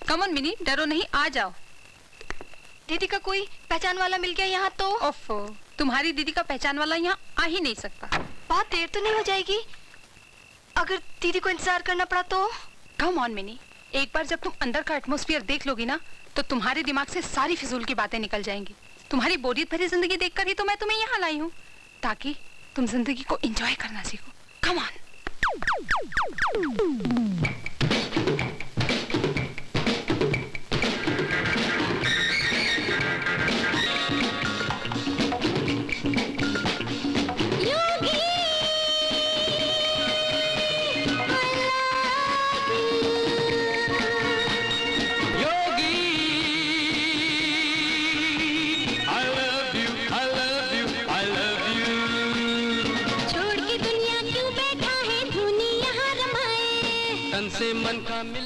Come on mini, डरो नहीं, आ जाओ। दीदी का कोई पहचान वाला मिल गया यहाँ तो? ओफो, तुम्हारी दीदी का पहचान वाला यहाँ आ ही नहीं सकता। बहुत देर तो नहीं हो जाएगी? अगर दीदी को इंतजार करना पड़ा तो? कम ऑन मिनी, एक बार जब तुम अंदर का एटमॉस्फेयर देख लोगी ना, तो तुम्हारे दिमाग से सारी फिजूल की बातें निकल जाएंगी। तुम्हारी बोरियत भरी जिंदगी देखकर ही तो मैं तुम्हें यहाँ लाई हूँ, ताकि तुम जिंदगी को एंजॉय करना सीखो। Come on.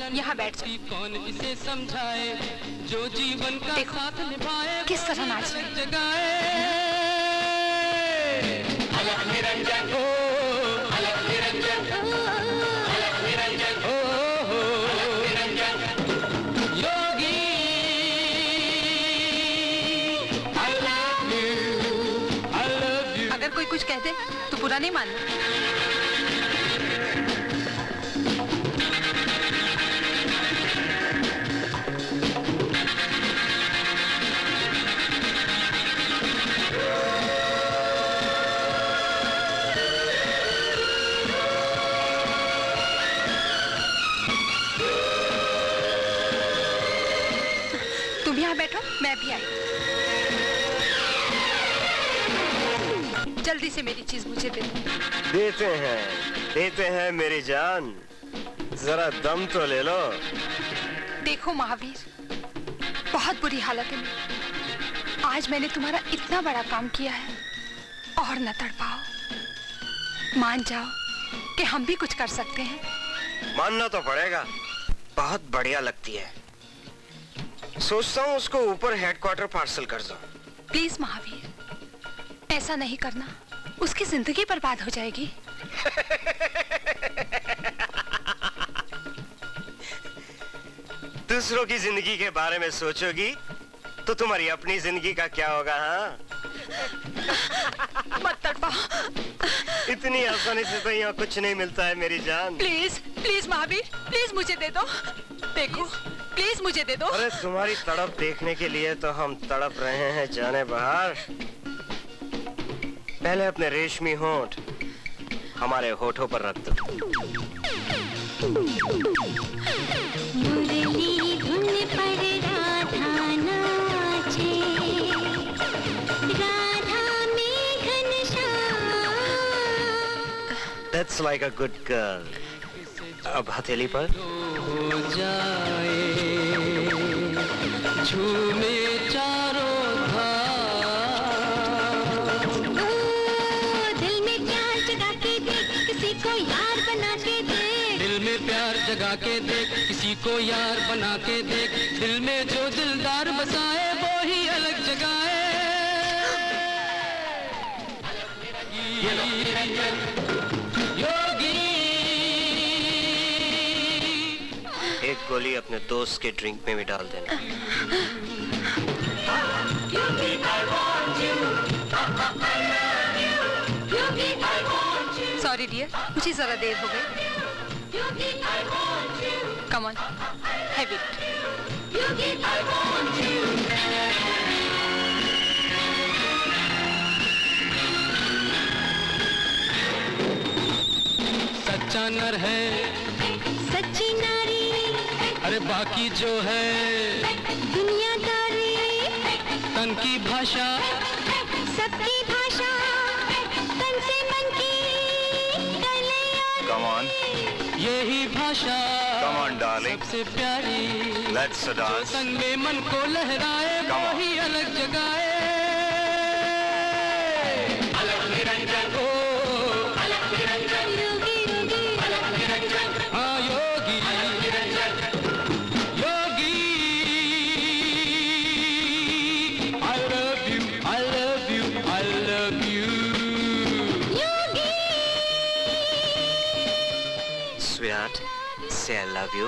यहाँ बैठ जाओ। कौन इसे समझाए जो जीवन का साथ निभाए, किस तरह नाच रहे जगाए। अलग निरंजन हो, अलग निरंजन हो, अलग निरंजन हो, अलग निरंजन योगी। I love you, I love you। अगर कोई कुछ कह दे तो बुरा नहीं मानना। बैठो, मैं भी आई। जल्दी से मेरी चीज मुझे दे। देते हैं मेरी जान, जरा दम तो ले लो। देखो महावीर, बहुत बुरी हालत है मेरी। आज मैंने तुम्हारा इतना बड़ा काम किया है और न तड़पाओ। मान जाओ कि हम भी कुछ कर सकते हैं। मानना तो पड़ेगा, बहुत बढ़िया लगती है। सोचता हूँ उसको ऊपर हेडक्वार्टर पार्सल कर दो। प्लीज महावीर, ऐसा नहीं करना, उसकी जिंदगी बर्बाद हो जाएगी। दूसरों की जिंदगी के बारे में सोचोगी तो तुम्हारी अपनी जिंदगी का क्या होगा? हाँ, मत तड़पाओ। इतनी आसानी से तो यहाँ कुछ नहीं मिलता है मेरी जान। प्लीज प्लीज महावीर, प्लीज मुझे दे दो। देखो, प्लीज मुझे दे दो। अरे तुम्हारी तड़प देखने के लिए तो हम तड़प रहे हैं जाने बहार। पहले अपने रेशमी होंठ हमारे होठों पर रख दो। मुरली धुन पर राधा नाचे, राधा में Ghanshyam. That's like a good girl। अब हथेली पर हो जाए, झूमे चारों दिल में प्यार जगा के देख, किसी को यार बना के देख। दिल में प्यार जगा के देख, किसी को यार बना के देख। दिल में जो दिलदार बसाए वो ही अलग जगाए। योगी एक गोली अपने दोस्त के ड्रिंक में भी डाल देना। सॉरी डियर, मुझे जरा देर हो गई। Come on, have it. सच्चा नर है, सच्ची नारी, अरे बाकी जो है दुनियादारी। तन की भाषा, सबकी भाषा, तन से मन की गले और Come on, यही भाषा come on, darling. सबसे प्यारी। Let's जो dance. संग में मन को लहराए Come वो on. ही अलग जगाए। अलग निरंजन हो, अलग निरंजन योगी योगी, अलग निरंजन, हाँ योगी अलग निरंजन योगी। I love you, I love you, I love you। Yogi. Sweetheart, से आई लव यू।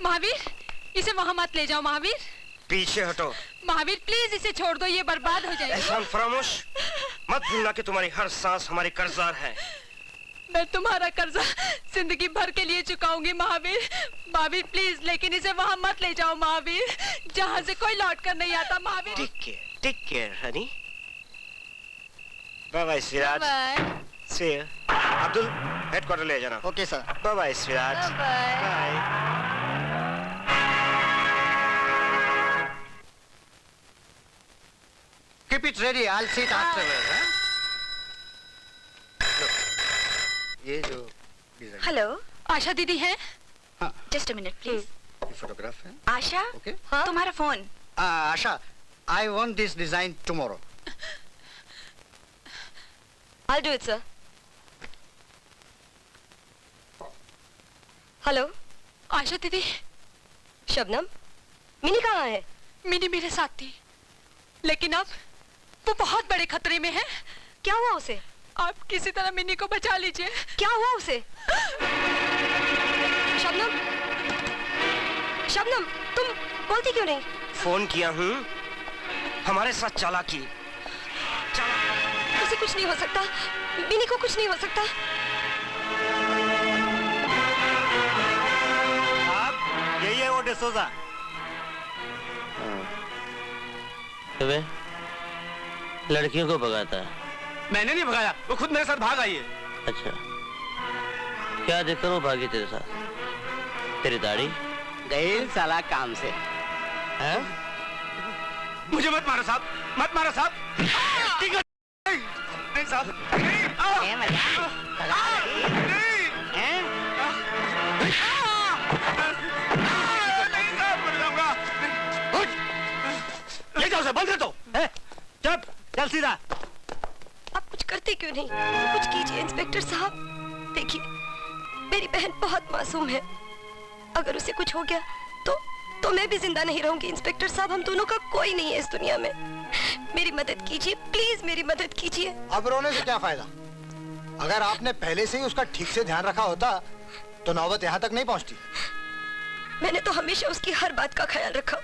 महावीर, इसे वहाँ मत ले जाओ महावीर। पीछे हटो महावीर, प्लीज इसे छोड़ दो, ये बर्बाद हो जाएगा। एहसान फरामोश मत भूलना कि तुम्हारी हर सांस हमारी कर्जदार है। मैं तुम्हारा कर्जा जिंदगी भर के लिए चुकाऊंगी महावीर। महावीर प्लीज, लेकिन इसे वहाँ मत ले जाओ महावीर, जहाँ से कोई लौट कर नहीं आता Mahavir. Take care honey. Bye bye Siraj. See you. Abdul headquarter ले जाना। Okay sir. Bye bye Siraj. Bye. Keep it ready. I'll see it afterwards. ये जो हेलो, आशा दीदी है? Just a minute please. ये फोटोग्राफ है। आशा, Okay. हाँ? तुम्हारा फोन। Asha, I want this design tomorrow. I'll do it, sir. Hello, Asha didi, Shabnam, mini कहाँ है? मिनी मेरे साथ थी, लेकिन अब वो बहुत बड़े खतरे में है। क्या हुआ उसे? आप किसी तरह मिनी को बचा लीजिए। क्या हुआ उसे? शबनम, शबनम, तुम बोलती क्यों नहीं? फोन किया हूँ, हमारे साथ चालाकी। उसे कुछ नहीं हो सकता, मिनी को कुछ नहीं हो सकता। आप यही है वो डिसोजा। लड़कियों को भगाता है। मैंने नहीं भगाया, वो खुद मेरे साथ भाग आई है। अच्छा, क्या देखकर वो भागी तेरे साथ? तेरी दाढ़ी गई साला काम से। है? मुझे मत मारो साहब, मत मारो साहब। ठीक है। नहीं साहब, नहीं। ले जाओ उसे, बंद कर दो। चुप, चल सीधा। आप कुछ करते क्यों नहीं? कुछ कीजिए इंस्पेक्टर साहब। देखिए, मेरी बहन बहुत मासूम है, अगर उसे कुछ हो गया तो मैं भी जिंदा नहीं रहूंगी। इंस्पेक्टर साहब, हम दोनों का कोई नहीं है इस दुनिया में। मेरी मदद कीजिए प्लीज, मेरी मदद कीजिए। अब रोने से क्या फायदा? अगर आपने पहले से ही उसका ठीक से ध्यान रखा होता तो नौबत यहाँ तक नहीं पहुँचती। मैंने तो हमेशा उसकी हर बात का ख्याल रखा,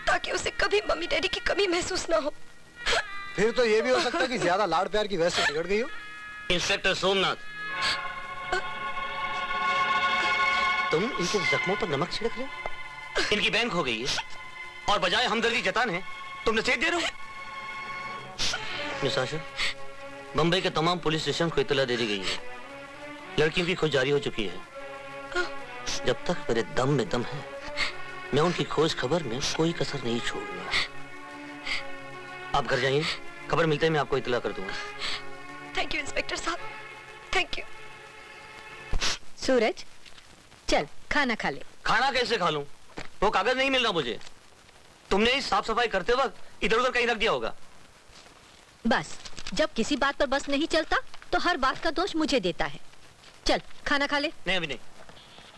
ताकि उसे कभी मम्मी डैडी की कमी महसूस ना हो। फिर तो ये भी हो सकता है कि ज्यादा लाड़ प्यार की वजह से बिगड़ गई हो। इंस्पेक्टर सोमनाथ, तुम इनके जख्मों पर नमक छिड़क रहे हो? इनकी बैंक हो गई है और बजाय हमदर्दी जताने तुम नसीहत दे रहे हो। मिस आशा, बम्बई के तमाम पुलिस स्टेशन को इत्तला दे दी गई है। लड़कियों की खोज जारी हो चुकी है। जब तक मेरे दम में दम है, मैं उनकी खोज खबर में कोई कसर नहीं छोड़ूंगा। आप घर जाइए, खबर मिलते ही मैं आपको इत्तला कर दूंगा। थैंक यू इंस्पेक्टर साहब, थैंक यू। सूरज, चल खाना खा ले। खाना कैसे खा लूं? वो कागज नहीं मिल रहा मुझे। तुमने इस साफ सफाई करते वक्त इधर उधर कहीं रख दिया होगा। बस, जब किसी बात पर बस नहीं चलता तो हर बात का दोष मुझे देता है। चल खाना खा ले। नहीं अभी नहीं।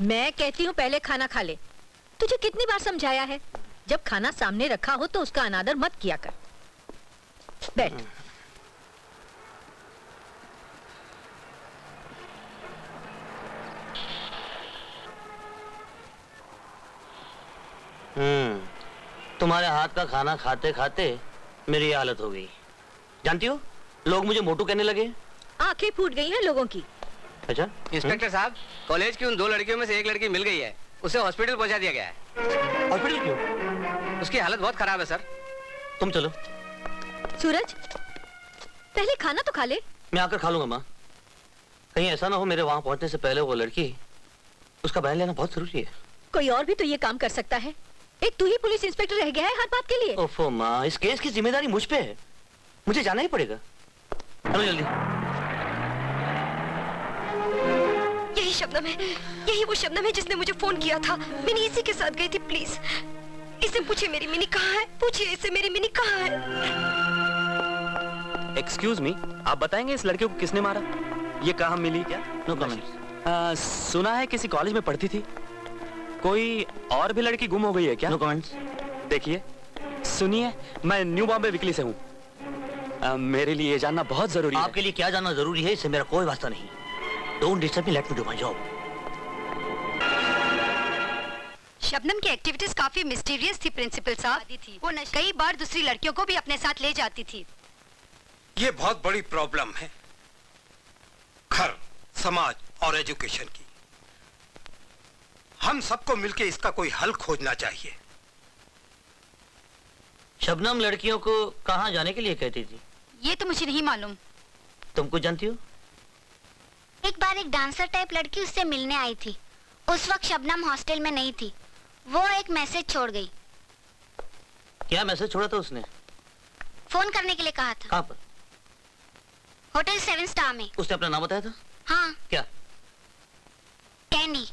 मैं कहती हूँ पहले खाना खा ले। तुझे कितनी बार समझाया है, जब खाना सामने रखा हो तो उसका अनादर मत किया कर। बैठ। तुम्हारे हाथ का खाना खाते खाते मेरी ये हालत हो गई। जानती हो, लोग मुझे मोटू कहने लगे। आंखें फूट गई हैं लोगों की। अच्छा इंस्पेक्टर साहब, कॉलेज की उन 2 लड़कियों में से एक लड़की मिल गई है, उसे हॉस्पिटल पहुंचा दिया गया है। हॉस्पिटल क्यों? उसकी हालत बहुत खराब है सर। तुम चलो। सूरज, पहले खाना तो खा ले। मैं आकर खा लूंगा माँ। कहीं ऐसा ना हो मेरे वहां पहुंचने से पहले वो लड़की, उसका बयान लेना बहुत जरूरी है। कोई और भी तो ये काम कर सकता है। एक तू ही पुलिस इंस्पेक्टर रह गया है हर बात के लिए। ओफो माँ, इस केस की जिम्मेदारी मुझ पे है, मुझे जाना ही पड़ेगा। चलो जल्दी। यही शबनम है, यही वो शबनम है जिसने मुझे फोन किया था। मिनी इसी के साथ गई थी। प्लीज इससे पूछे मेरी मिनी कहाँ है, पूछिए इससे मेरी मिनी कहाँ है। एक्सक्यूज मी, आप बताएंगे इस लड़के को किसने मारा? ये कहाँ मिली? क्या? No comments. सुना है किसी कॉलेज में पढ़ती थी। कोई और भी लड़की गुम हो गई है क्या? No comments. देखिए सुनिए, मैं न्यू बॉम्बे वीकली से हूँ। मेरे लिए ये जानना बहुत जरूरी है। आपके लिए क्या जानना जरूरी है इससे मेरा कोई वास्ता नहीं। Don't disturb me, let me do my job. Shabnam की एक्टिविटीज काफी मिस्टीरियस थी प्रिंसिपल साहब। वो कई बार दूसरी लड़कियों को भी अपने साथ ले जाती थी। ये बहुत बड़ी प्रॉब्लम है घर, समाज और एजुकेशन की। हम सबको मिलकर इसका कोई हल खोजना चाहिए। शबनम लड़कियों को कहाँ जाने के लिए कहती थी? ये तो मुझे नहीं मालूम। तुम कुछ जानती हो? एक बार एक डांसर टाइप लड़की उससे मिलने आई थी। उस वक्त शबनम हॉस्टल में नहीं थी। वो एक मैसेज छोड़ गई। क्या मैसेज छोड़ा था उसने? फोन करने के लिए कहा था। कहाँ पर? होटल 7 स्टार में। उसने अपना नाम बताया था? हाँ। क्या? कैंडी।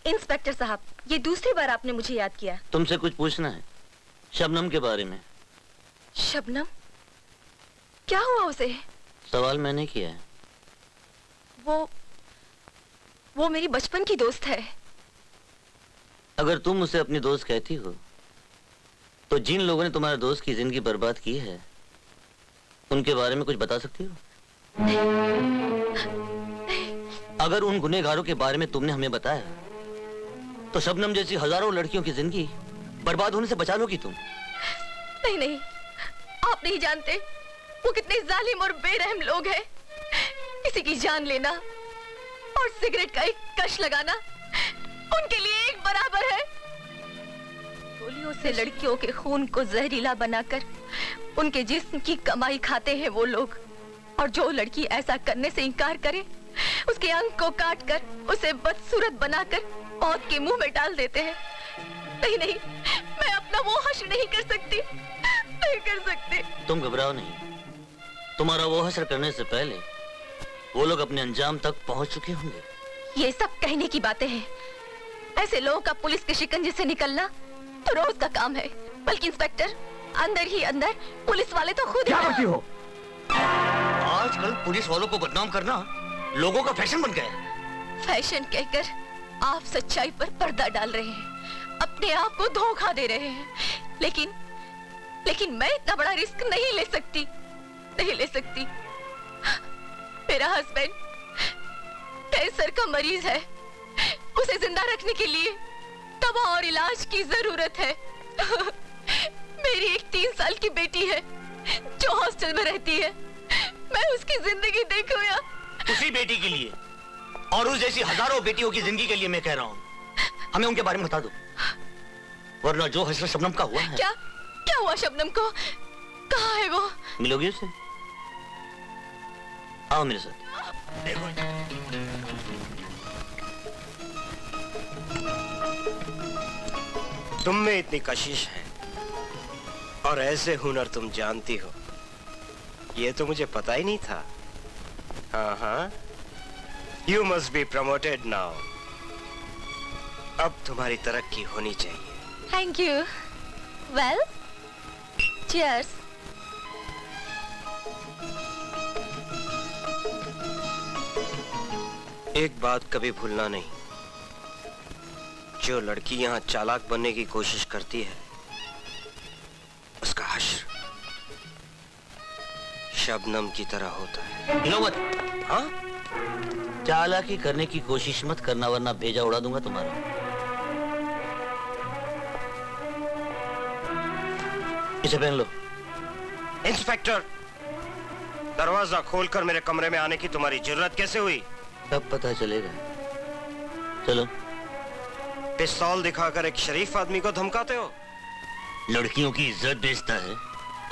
इंस्पेक्टर साहब, ये दूसरी बार आपने मुझे याद किया। तुमसे कुछ पूछना है शबनम के बारे में। शबनम? क्या हुआ उसे? सवाल मैंने किया है। वो मेरी बचपन की दोस्त है। अगर तुम उसे अपनी दोस्त कहती हो तो जिन लोगों ने तुम्हारे दोस्त की जिंदगी बर्बाद की है उनके बारे में कुछ बता सकती हो? अगर उन गुनहगारों के बारे में तुमने हमें बताया तो शबनम जैसी हजारों लड़कियों की जिंदगी बर्बाद होने से बचा लोगी तुम। नहीं नहीं, आप नहीं जानते वो कितने जालिम और बेरहम लोग हैं। किसी की जान लेना और सिगरेट का एक कश लगाना उनके लिए एक बराबर है। गोलियों से लड़कियों के खून को जहरीला बनाकर उनके जिस्म की कमाई खाते हैं वो लोग। और जो लड़की ऐसा करने से इनकार करे उसके अंग को काट कर उसे बदसूरत बनाकर मौत के मुंह में डाल देते हैं। नहीं नहीं, मैं अपना वो हश्र नहीं कर सकती, नहीं कर सकती। तुम घबराओ नहीं, तुम्हारा वो हश्र करने से पहले वो लोग अपने अंजाम तक पहुंच चुके होंगे। ये सब कहने की बातें हैं। ऐसे लोगों का पुलिस के शिकंजे से निकलना तो रोज का काम है। बल्कि इंस्पेक्टर, अंदर ही अंदर पुलिस वाले तो खुद क्या करती हो? आजकल पुलिस वालों को बदनाम करना लोगों का फैशन बन गया है। फैशन कहकर आप सच्चाई पर पर्दा डाल रहे हैं, अपने आप को धोखा दे रहे हैं। लेकिन मैं इतना बड़ा रिस्क नहीं ले सकती, नहीं ले सकती। मेरा हस्बैंड कैंसर का मरीज है। उसे जिंदा रखने के लिए दवा और इलाज की जरूरत है। मेरी एक 3 साल की बेटी है जो हॉस्टल में रहती है। मैं उसकी जिंदगी देखूं या उसी बेटी के लिए और उस जैसी हजारों बेटियों की जिंदगी के लिए मैं कह रहा हूँ हमें उनके बारे में बता दो, वरना जो हश्र शबनम का हुआ है। क्या हुआ शबनम को? कहाँ है वो? मिलोगी उससे? आओ मेरे साथ। देखो तुम में इतनी कशिश है और ऐसे हुनर तुम जानती हो, ये तो मुझे पता ही नहीं था। हाँ, you must be promoted now. अब तुम्हारी तरक्की होनी चाहिए। Thank you. Well, cheers. एक बात कभी भूलना नहीं, जो लड़की यहाँ चालाक बनने की कोशिश करती है उसका हश्र शबनम की तरह होता है। गिनो मत। हाँ? चालाकी करने की कोशिश मत करना वरना भेजा उड़ा दूंगा तुम्हारा। इसे पहन लो। इंस्पेक्टर, दरवाजा खोलकर मेरे कमरे में आने की तुम्हारी जरूरत कैसे हुई? कब पता चलेगा। चलो। पिस्तौल दिखाकर एक शरीफ आदमी को धमकाते हो? लड़कियों की इज्जत बेचता है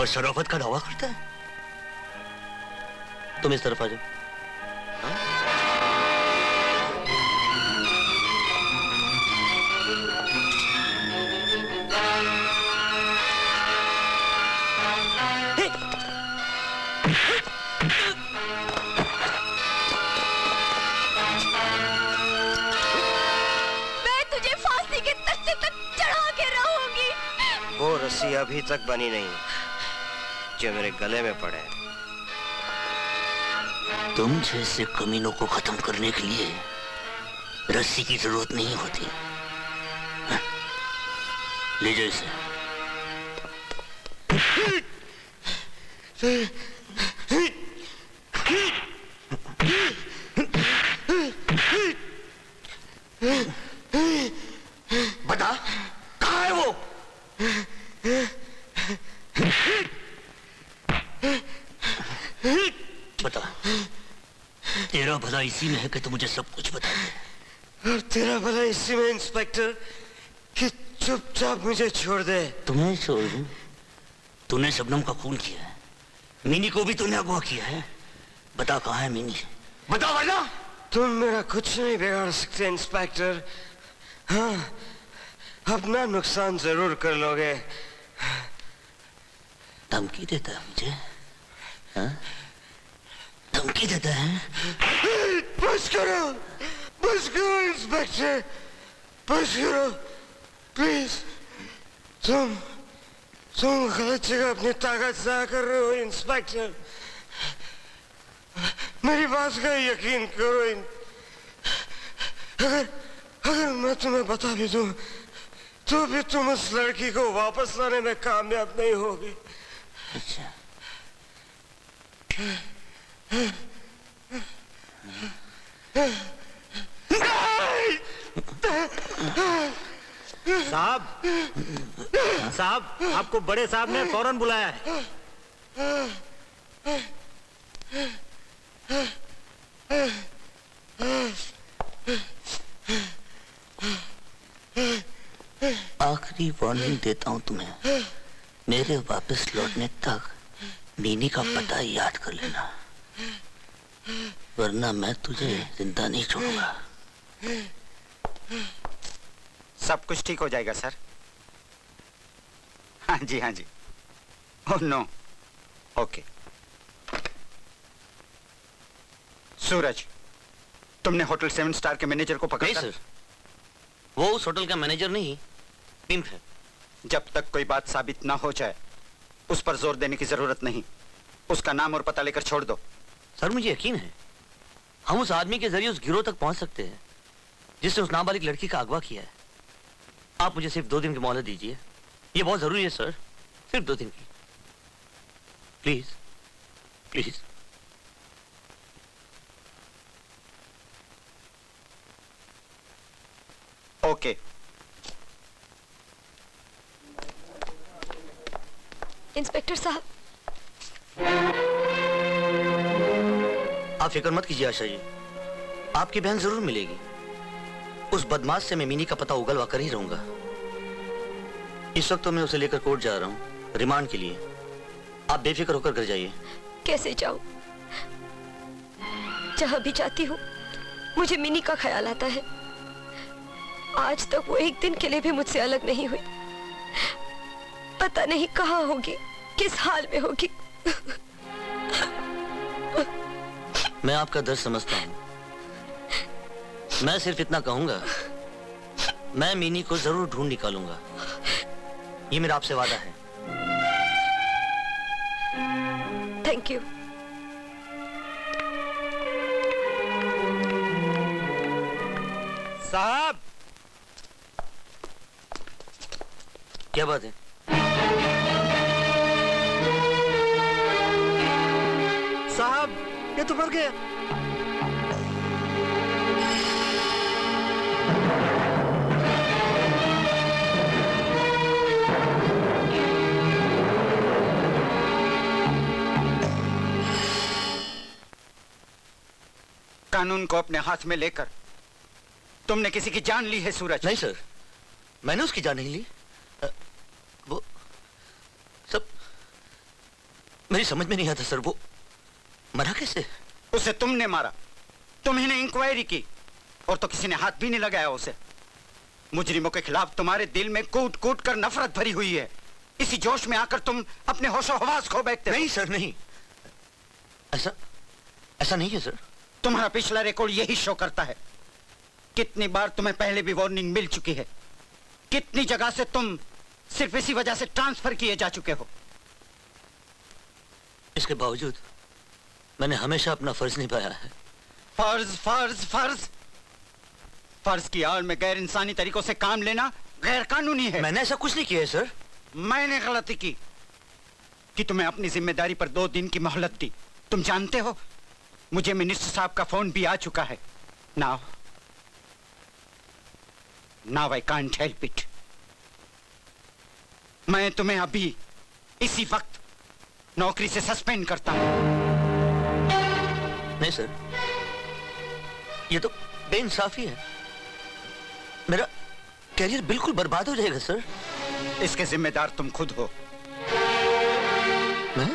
और शराफत का दावा करता है। तुम इस तरफ आ जाओ। मैं तुझे फांसी के तख्ते तक चढ़ा के रहूंगी। वो रस्सी अभी तक बनी नहीं जो मेरे गले में पड़े। तुम जैसे कमीनों को खत्म करने के लिए रस्सी की जरूरत नहीं होती। ले जाओ इसे। बता कहाँ है वो? बता, तेरा भला इसी में है कि तू मुझे सब कुछ बता दे। और तेरा भला इसी में इंस्पेक्टर कि चुपचाप मुझे छोड़ दे। तुम्हें छोड़ दूं? तूने शबनम का खून किया है, मीनी को भी तूने अगवा किया है। बता कहाँ है मीनी? बता वरना तुम मेरा कुछ नहीं बिगाड़ सकते इंस्पेक्टर। हाँ, अपना नुकसान जरूर कर लोगे। धमकी देता है मुझे? हाँ? धमकी देता है? बस करो इंस्पेक्टर, बस करो प्लीज। तुम गलत जगह अपनी ताकत ज़ाया कर रहे हो इंस्पेक्टर। मेरी बात का यकीन करो। अगर मैं तुम्हें बता भी दूं तो भी तुम उस लड़की को वापस लाने में कामयाब नहीं होगी। अच्छा। साहब आपको बड़े साहब ने फौरन बुलाया है। आखिरी वार्निंग देता हूं तुम्हें, मेरे वापस लौटने तक मीनी का पता याद कर लेना, वरना मैं तुझे जिंदा नहीं छोड़ूंगा। सब कुछ ठीक हो जाएगा सर। हाँ जी हाँ जी। Oh no. ओके। सूरज, तुमने होटल 7 स्टार के मैनेजर को पकड़ा? नहीं सर, वो उस होटल का मैनेजर नहीं, पिंप है। जब तक कोई बात साबित ना हो जाए उस पर जोर देने की जरूरत नहीं। उसका नाम और पता लेकर छोड़ दो। सर मुझे यकीन है हम उस आदमी के जरिए उस गिरोह तक पहुंच सकते हैं जिसने उस नाबालिग लड़की का अगवा किया है। आप मुझे सिर्फ 2 दिन की मोहलत दीजिए, ये बहुत जरूरी है सर, सिर्फ 2 दिन की। Please please. ओके। इंस्पेक्टर साहब, आप फिक्र मत कीजिए आशा जी, आपकी बहन जरूर मिलेगी। उस बदमाश से मैं मीनी का पता उगलवा कर ही रहूंगा। इस वक्त तो मैं उसे लेकर कोर्ट जा रहा हूँ रिमांड के लिए। आप बेफिक्र होकर घर जाइए। कैसे जाऊं? जहां भी जाती हूँ मुझे मिनी का ख्याल आता है। आज तक वो एक दिन के लिए भी मुझसे अलग नहीं हुई। पता नहीं कहाँ होगी, किस हाल में होगी। मैं आपका दर्द समझता हूँ। मैं सिर्फ इतना कहूंगा, मैं मीनी को जरूर ढूंढ निकालूंगा। ये मेरा आपसे वादा है। Thank you. साहब, क्या बात है? साहब ये तो मर गया। कानून को अपने हाथ में लेकर तुमने किसी की जान ली है सूरज। नहीं सर, मैंने उसकी जान नहीं ली। वो मेरी समझ में नहीं आता सर, वो मरा कैसे? उसे तुमने मारा, तुम्ही ने इंक्वायरी की, और तो किसी ने हाथ भी नहीं लगाया उसे। मुजरिमों के खिलाफ तुम्हारे दिल में कूट कूट कर नफरत भरी हुई है। इसी जोश में आकर तुम अपने होशो हवास खो बैठते हो। नहीं सर, नहीं, ऐसा नहीं है सर। तुम्हारा पिछला रिकॉर्ड यही शो करता है। कितनी बार तुम्हें पहले भी वार्निंग मिल चुकी है, कितनी जगह से तुम सिर्फ इसी वजह से ट्रांसफर किए जा चुके हो। इसके बावजूद मैंने हमेशा अपना फर्ज निभाया है। फर्ज फर्ज फर्ज फर्ज की आड़ में गैर इंसानी तरीकों से काम लेना गैर कानूनी है। मैंने ऐसा कुछ नहीं किया है सर। मैंने गलती की कि तुम्हें अपनी जिम्मेदारी पर 2 दिन की मोहलत दी। तुम जानते हो, मुझे मिनिस्टर साहब का फोन भी आ चुका है। Now I can't help it. मैं तुम्हें अभी इसी वक्त नौकरी से सस्पेंड करता हूं। नहीं सर, ये तो बेइंसाफी है। मेरा कैरियर बिल्कुल बर्बाद हो जाएगा सर। इसके जिम्मेदार तुम खुद हो। मैं?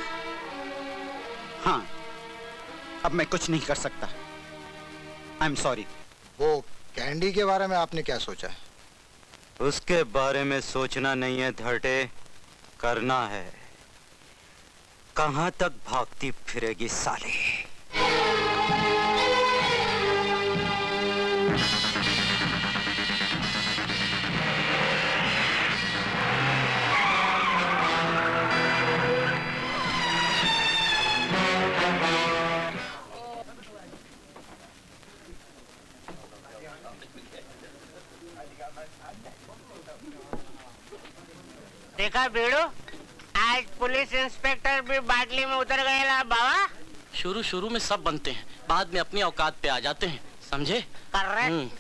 हाँ, अब मैं कुछ नहीं कर सकता। आई एम सॉरी। वो कैंडी के बारे में आपने क्या सोचा है? उसके बारे में सोचना नहीं है धड़े, करना है। कहां तक भागती फिरेगी साली? देखा बेड़ो, आज पुलिस इंस्पेक्टर भी बाटली में उतर गए ला बाबा। शुरू में सब बनते हैं, बाद में अपनी औकात पे आ जाते हैं, समझे? करेक्ट।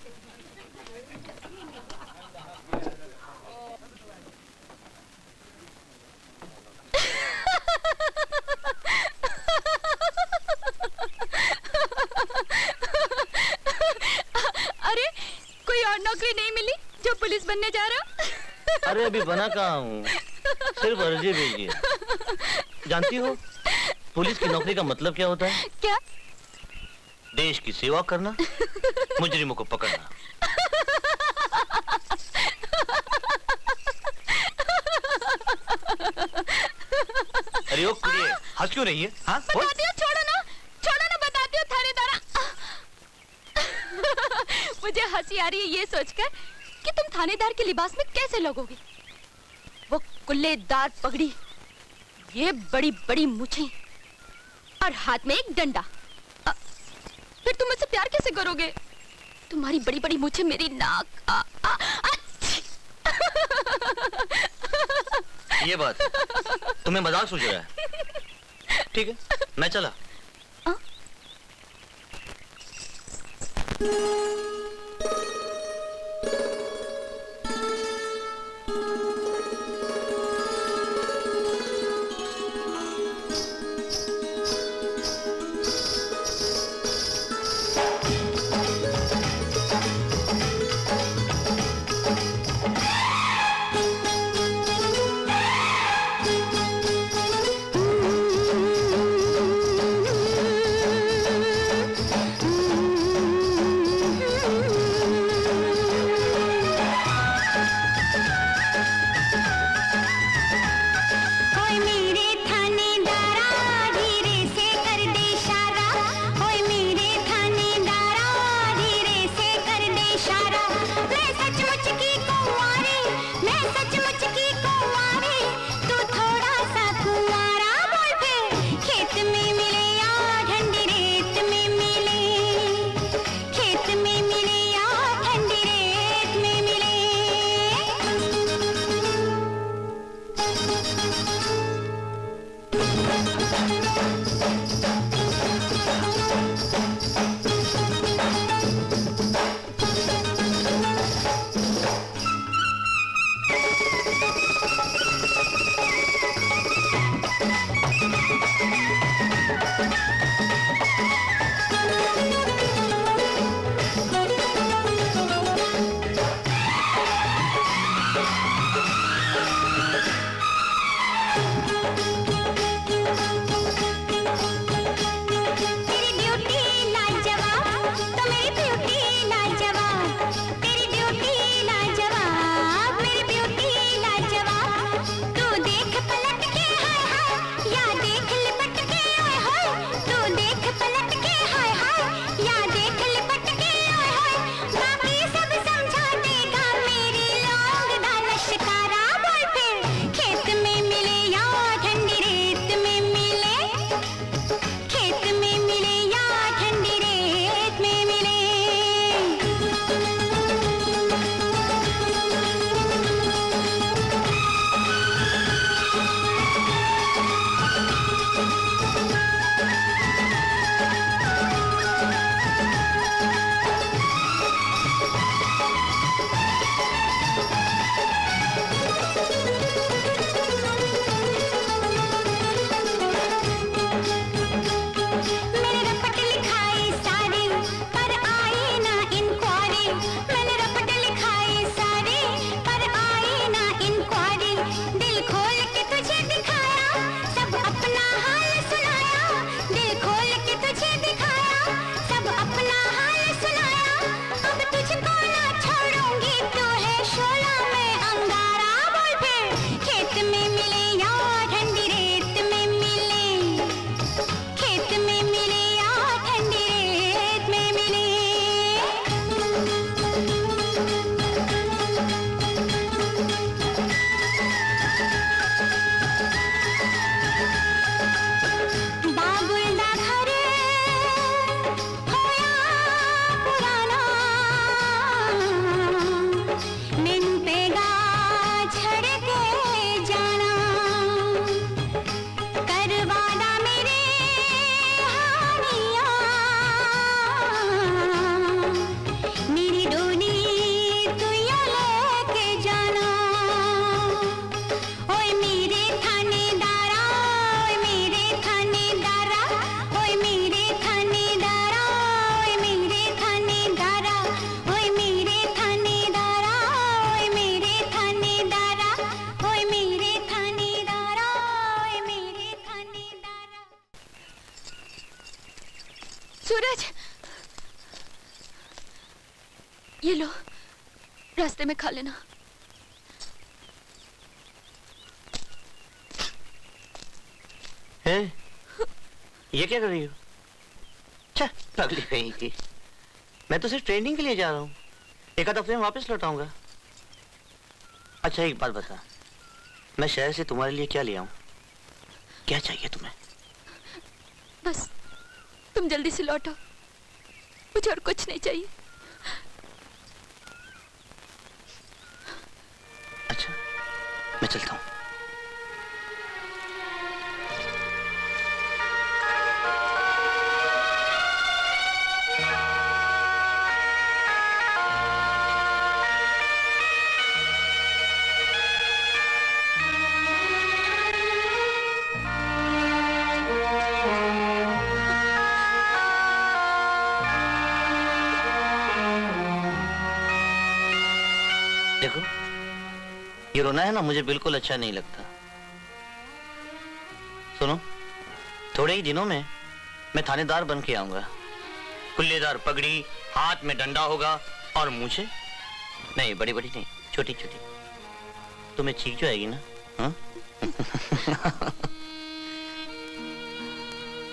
अरे, कोई और नौकरी नहीं मिली जो पुलिस बनने जा रहा हो? अरे अभी बना कहाँ हूँ, सिर्फ अर्जी भेजी है। जानती हो पुलिस की नौकरी का मतलब क्या होता है? क्या? देश की सेवा करना, मुजरिमों को पकड़ना। अरे ओ कुड़िए, हंस क्यों रही है? हाँ? बताती हो, छोड़ो ना, बताती हो थानेदारा। मुझे हंसी आ रही है ये सोचकर कि तुम थानेदार के लिबास में कैसे लगोगे। वो कुल्लेदार पगड़ी, ये बड़ी बड़ी मूछें और हाथ में एक डंडा। फिर तुम मुझसे प्यार कैसे करोगे? तुम्हारी बड़ी बड़ी मूछें मेरी नाक। ये बात तुम्हें मजाक सूझ रहा है? ठीक है, मैं चला। सूरज, ये लो, रास्ते में खा लेना। है? ये क्या कर रही हो? अच्छा, पगली कहीं की। मैं तो सिर्फ ट्रेनिंग के लिए जा रहा हूँ, एक आध हफ्ते में वापस लौट आऊंगा। अच्छा एक बात बता, मैं शहर से तुम्हारे लिए क्या ले आऊं? क्या चाहिए तुम्हें? बस तुम जल्दी से लौटो, मुझे और कुछ नहीं चाहिए। अच्छा, मैं चलता हूँ। देखो, ये रोना है ना, मुझे बिल्कुल अच्छा नहीं लगता। सुनो, थोड़े ही दिनों में मैं थानेदार बन के आऊंगा। कुल्लेदार पगड़ी, हाथ में डंडा होगा और मूछें नहीं, बड़ी बड़ी नहीं, छोटी छोटी। तुम्हें चीख जो आएगी ना? हाँ?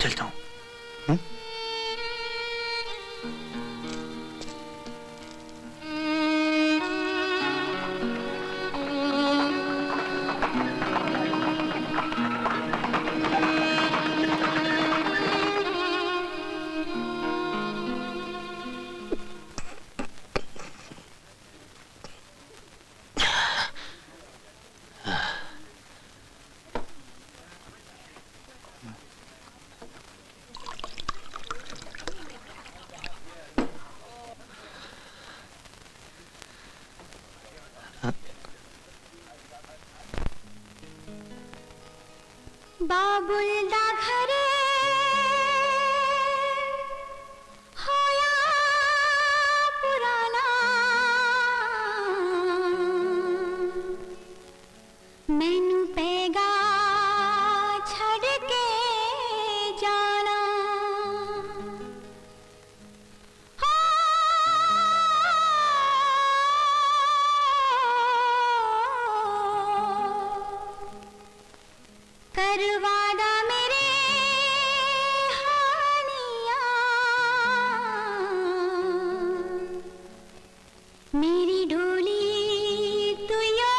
चलता हूँ। बाबुल दा घरे होया पुराना, मैनू पेगा छड़ के जाना। करवादा मेरे हानिया, मेरी डोली तू यो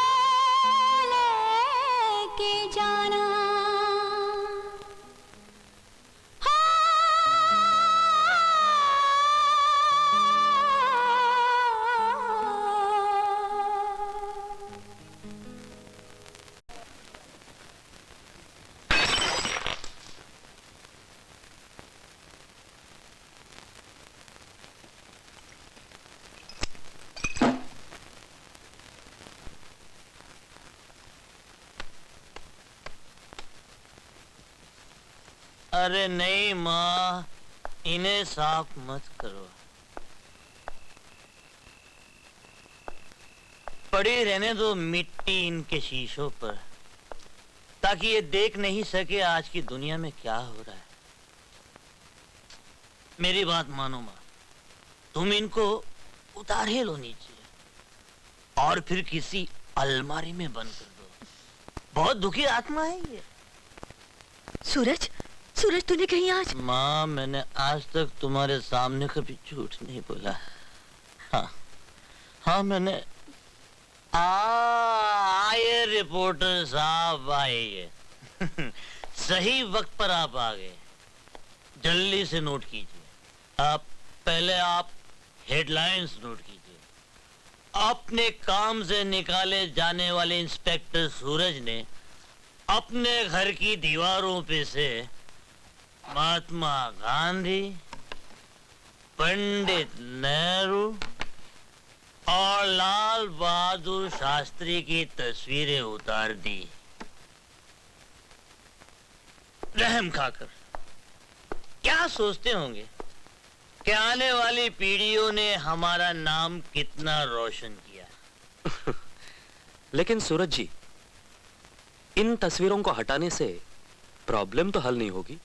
लेके जाना। अरे नहीं माँ, इन्हें साफ मत करो, पड़ी रहने दो मिट्टी इनके शीशों पर, ताकि ये देख नहीं सके आज की दुनिया में क्या हो रहा है। मेरी बात मानो माँ, तुम इनको उतारे लो नीचे और फिर किसी अलमारी में बंद कर दो। बहुत दुखी आत्मा है ये। सूरज, सूरज तूने कहीं आज? माँ, मैंने आज तक तुम्हारे सामने कभी झूठ नहीं बोला। हाँ हाँ, मैंने आए रिपोर्टर साहब आए। सही वक्त पर आप आ गए। जल्दी से नोट कीजिए। पहले आप हेडलाइंस नोट कीजिए। अपने काम से निकाले जाने वाले इंस्पेक्टर सूरज ने अपने घर की दीवारों पे से महात्मा गांधी, पंडित नेहरू और लाल बहादुर शास्त्री की तस्वीरें उतार दी। रहम खाकर क्या सोचते होंगे कि आने वाली पीढ़ियों ने हमारा नाम कितना रोशन किया। लेकिन सूरज जी, इन तस्वीरों को हटाने से प्रॉब्लम तो हल नहीं होगी।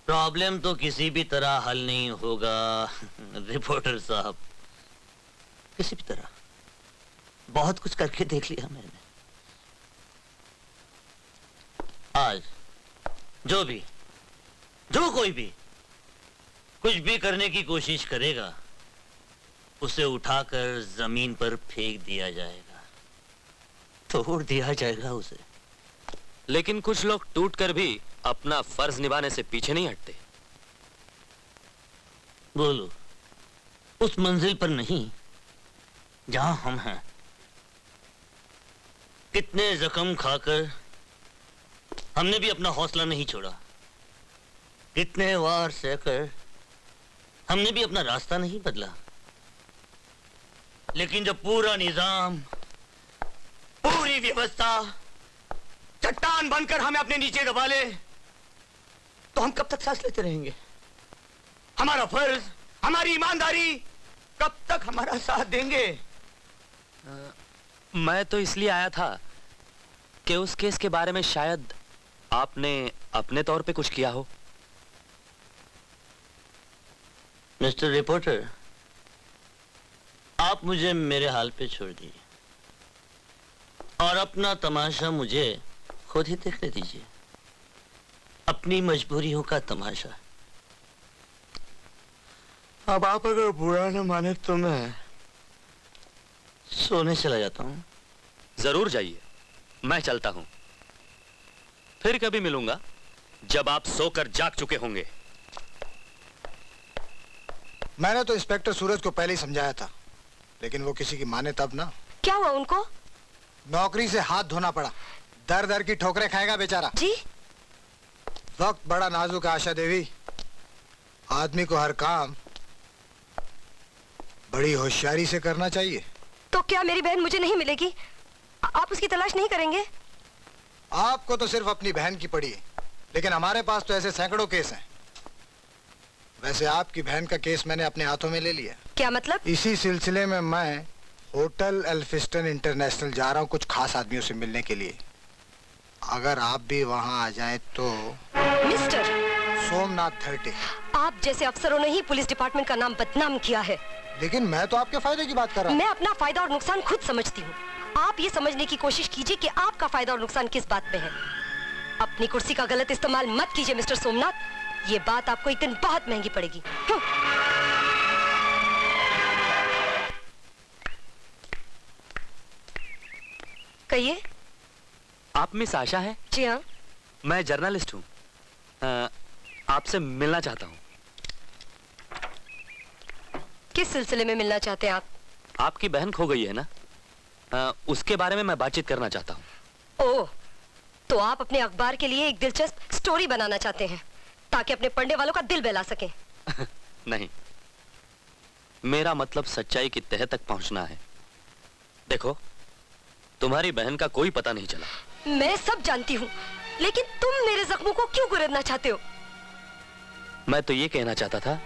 प्रॉब्लम तो किसी भी तरह हल नहीं होगा रिपोर्टर साहब, किसी भी तरह। बहुत कुछ करके देख लिया मैंने। आज जो कोई भी कुछ भी करने की कोशिश करेगा, उसे उठाकर जमीन पर फेंक दिया जाएगा, तोड़ दिया जाएगा उसे। लेकिन कुछ लोग टूटकर भी अपना फर्ज निभाने से पीछे नहीं हटते। बोलो, उस मंजिल पर नहीं जहां हम हैं। कितने जख्म खाकर हमने भी अपना हौसला नहीं छोड़ा, कितने वार सहकर हमने भी अपना रास्ता नहीं बदला। लेकिन जब पूरा निजाम, पूरी व्यवस्था चट्टान बनकर हमें अपने नीचे दबा ले, तो हम कब तक सांस लेते रहेंगे? हमारा फर्ज, हमारी ईमानदारी कब तक हमारा साथ देंगे? मैं तो इसलिए आया था कि उस केस के बारे में शायद आपने अपने तौर पे कुछ किया हो। मिस्टर रिपोर्टर, आप मुझे मेरे हाल पे छोड़ दीजिए और अपना तमाशा मुझे खुद ही देखने दीजिए, अपनी मजबूरियों का तमाशा। अब आप अगर बुरा न माने तो मैं सोने चला जाता हूँ। जरूर जाइए, मैं चलता हूं। फिर कभी मिलूंगा जब आप सोकर जाग चुके होंगे। मैंने तो इंस्पेक्टर सूरज को पहले ही समझाया था, लेकिन वो किसी की माने तब ना। क्या हुआ उनको? नौकरी से हाथ धोना पड़ा, दर दर की ठोकरें खाएगा बेचारा। जी? वक्त बड़ा नाजुक है आशा देवी, आदमी को हर काम बड़ी होशियारी से करना चाहिए। तो क्या मेरी बहन मुझे नहीं मिलेगी? आप उसकी तलाश नहीं करेंगे? आपको तो सिर्फ अपनी बहन की पड़ी है, लेकिन हमारे पास तो ऐसे सैकड़ों केस हैं। वैसे आपकी बहन का केस मैंने अपने हाथों में ले लिया। क्या मतलब? इसी सिलसिले में मैं होटल एल्फिस्टन इंटरनेशनल जा रहा हूँ कुछ खास आदमियों से मिलने के लिए। अगर आप भी वहाँ आ जाएं तो। मिस्टर सोमनाथ 30। आप जैसे अफसरों ने ही पुलिस डिपार्टमेंट का नाम बदनाम किया है। लेकिन मैं तो आपके फायदे की बात कर रहा हूँ। मैं अपना फायदा और नुकसान खुद समझती हूँ। आप ये समझने की कोशिश कीजिए कि आपका फायदा और नुकसान किस बात में है। अपनी कुर्सी का गलत इस्तेमाल मत कीजिए मिस्टर सोमनाथ, ये बात आपको एक दिन बहुत महंगी पड़ेगी। कहिए। आप मिस आशा है? जी हाँ। मैं जर्नलिस्ट हूँ, आपसे मिलना चाहता हूँ। किस सिलसिले में मिलना चाहते हैं आप? आपकी बहन खो गई है ना, उसके बारे में मैं बातचीत करना चाहता हूँ। ओह, तो आप अपने अखबार के लिए एक दिलचस्प स्टोरी बनाना चाहते हैं ताकि अपने पढ़ने वालों का दिल बहला सकें। नहीं, मेरा मतलब सच्चाई की तह तक पहुंचना है। देखो, तुम्हारी बहन का कोई पता नहीं चला। मैं सब जानती हूँ, लेकिन तुम मेरे जख्मों को क्यों कुरेदना चाहते हो? मैं तो ये कहना चाहता था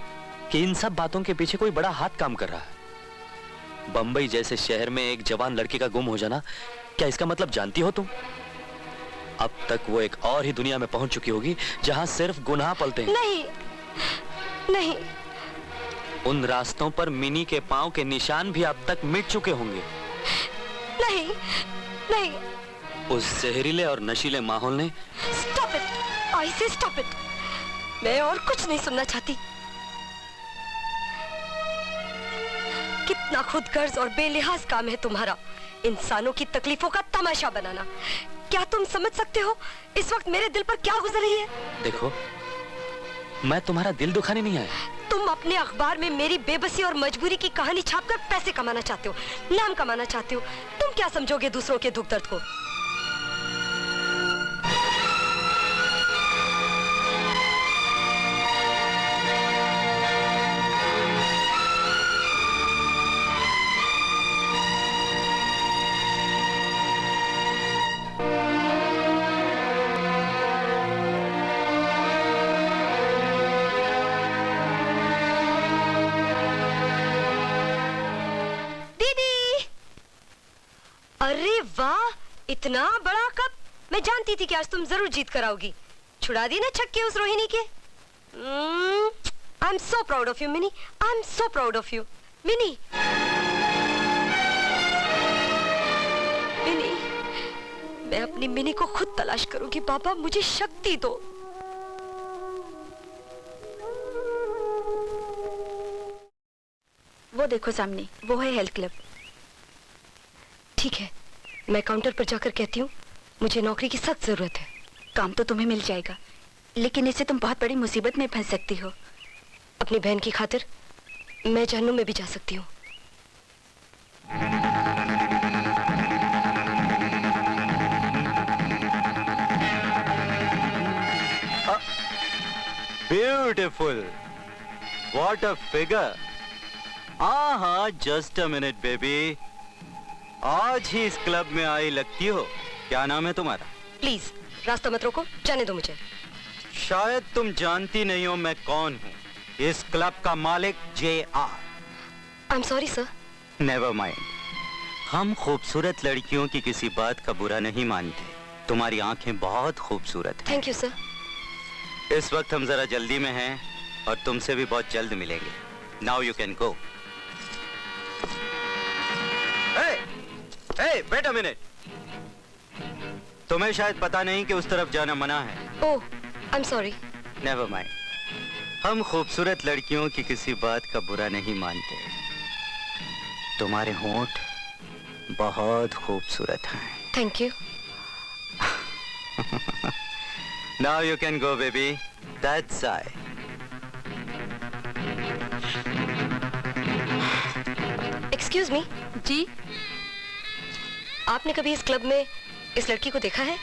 कि इन सब बातों के पीछे कोई बड़ा हाथ काम कर रहा है। बंबई जैसे शहर में एक जवान लड़की का गुम हो जाना, क्या इसका मतलब जानती हो तुम? अब तक वो एक और ही दुनिया में पहुंच चुकी होगी जहां सिर्फ गुनाह पलते हैं। नहीं, नहीं। उन रास्तों पर मिनी के पांव के निशान भी अब तक मिट चुके होंगे। नहीं, नहीं। उस जहरीले और नशीले माहौल ने। Stop it! I say stop it! मैं और कुछ नहीं सुनना चाहती। कितना खुदगर्ज और बेलिहाज काम है तुम्हारा, इंसानों की तकलीफों का तमाशा बनाना। क्या तुम समझ सकते हो इस वक्त मेरे दिल पर क्या गुजर रही है? देखो, मैं तुम्हारा दिल दुखाने नहीं आया। तुम अपने अखबार में मेरी बेबसी और मजबूरी की कहानी छापकर पैसे कमाना चाहते हो, नाम कमाना चाहते हो। तुम क्या समझोगे दूसरों के दुख दर्द को? अरे वाह, इतना बड़ा कप! मैं जानती थी कि आज तुम जरूर जीत कर आओगी। छुड़ा दी ना छक्के उस रोहिणी के। I'm so proud of you, Minnie. I'm so proud of you. Minnie. Minnie. मैं अपनी मिनी को खुद तलाश करूंगी। पापा मुझे शक्ति दो। वो देखो सामने, वो है हेल्थ क्लब। ठीक है, मैं काउंटर पर जाकर कहती हूँ मुझे नौकरी की सख्त जरूरत है। काम तो तुम्हें मिल जाएगा, लेकिन इससे तुम बहुत बड़ी मुसीबत में फंस सकती हो। अपनी बहन की खातिर मैं जहन्नुम में भी जा सकती हूँ। Beautiful, what a figure. हाँ, जस्ट अ मिनट बेबी, आज ही इस क्लब में आई लगती हो। क्या नाम है तुम्हारा? प्लीज रास्ता मत रोको, जाने दो मुझे। शायद तुम जानती नहीं हो मैं कौन हूँ। इस क्लब का मालिक JR। I am sorry sir. Never mind, हम खूबसूरत लड़कियों की किसी बात का बुरा नहीं मानते। तुम्हारी आंखें बहुत खूबसूरत हैं। Thank you sir. इस वक्त हम जरा जल्दी में हैं और तुमसे भी बहुत जल्द मिलेंगे। Now you can go. Wait a minute, तुम्हें शायद पता नहीं कि उस तरफ जाना मना है। Oh, I am sorry. Never mind, हम खूबसूरत लड़कियों की किसी बात का बुरा नहीं मानते। तुम्हारे होंठ बहुत खूबसूरत हैं। Thank you. Now you can go, baby. That's I. Excuse me. जी? आपने कभी इस क्लब में इस लड़की को देखा है?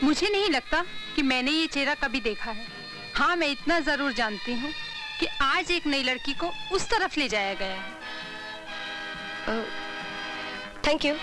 मुझे नहीं लगता कि मैंने ये चेहरा कभी देखा है। हाँ, मैं इतना जरूर जानती हूँ कि आज एक नई लड़की को उस तरफ ले जाया गया है। Thank you.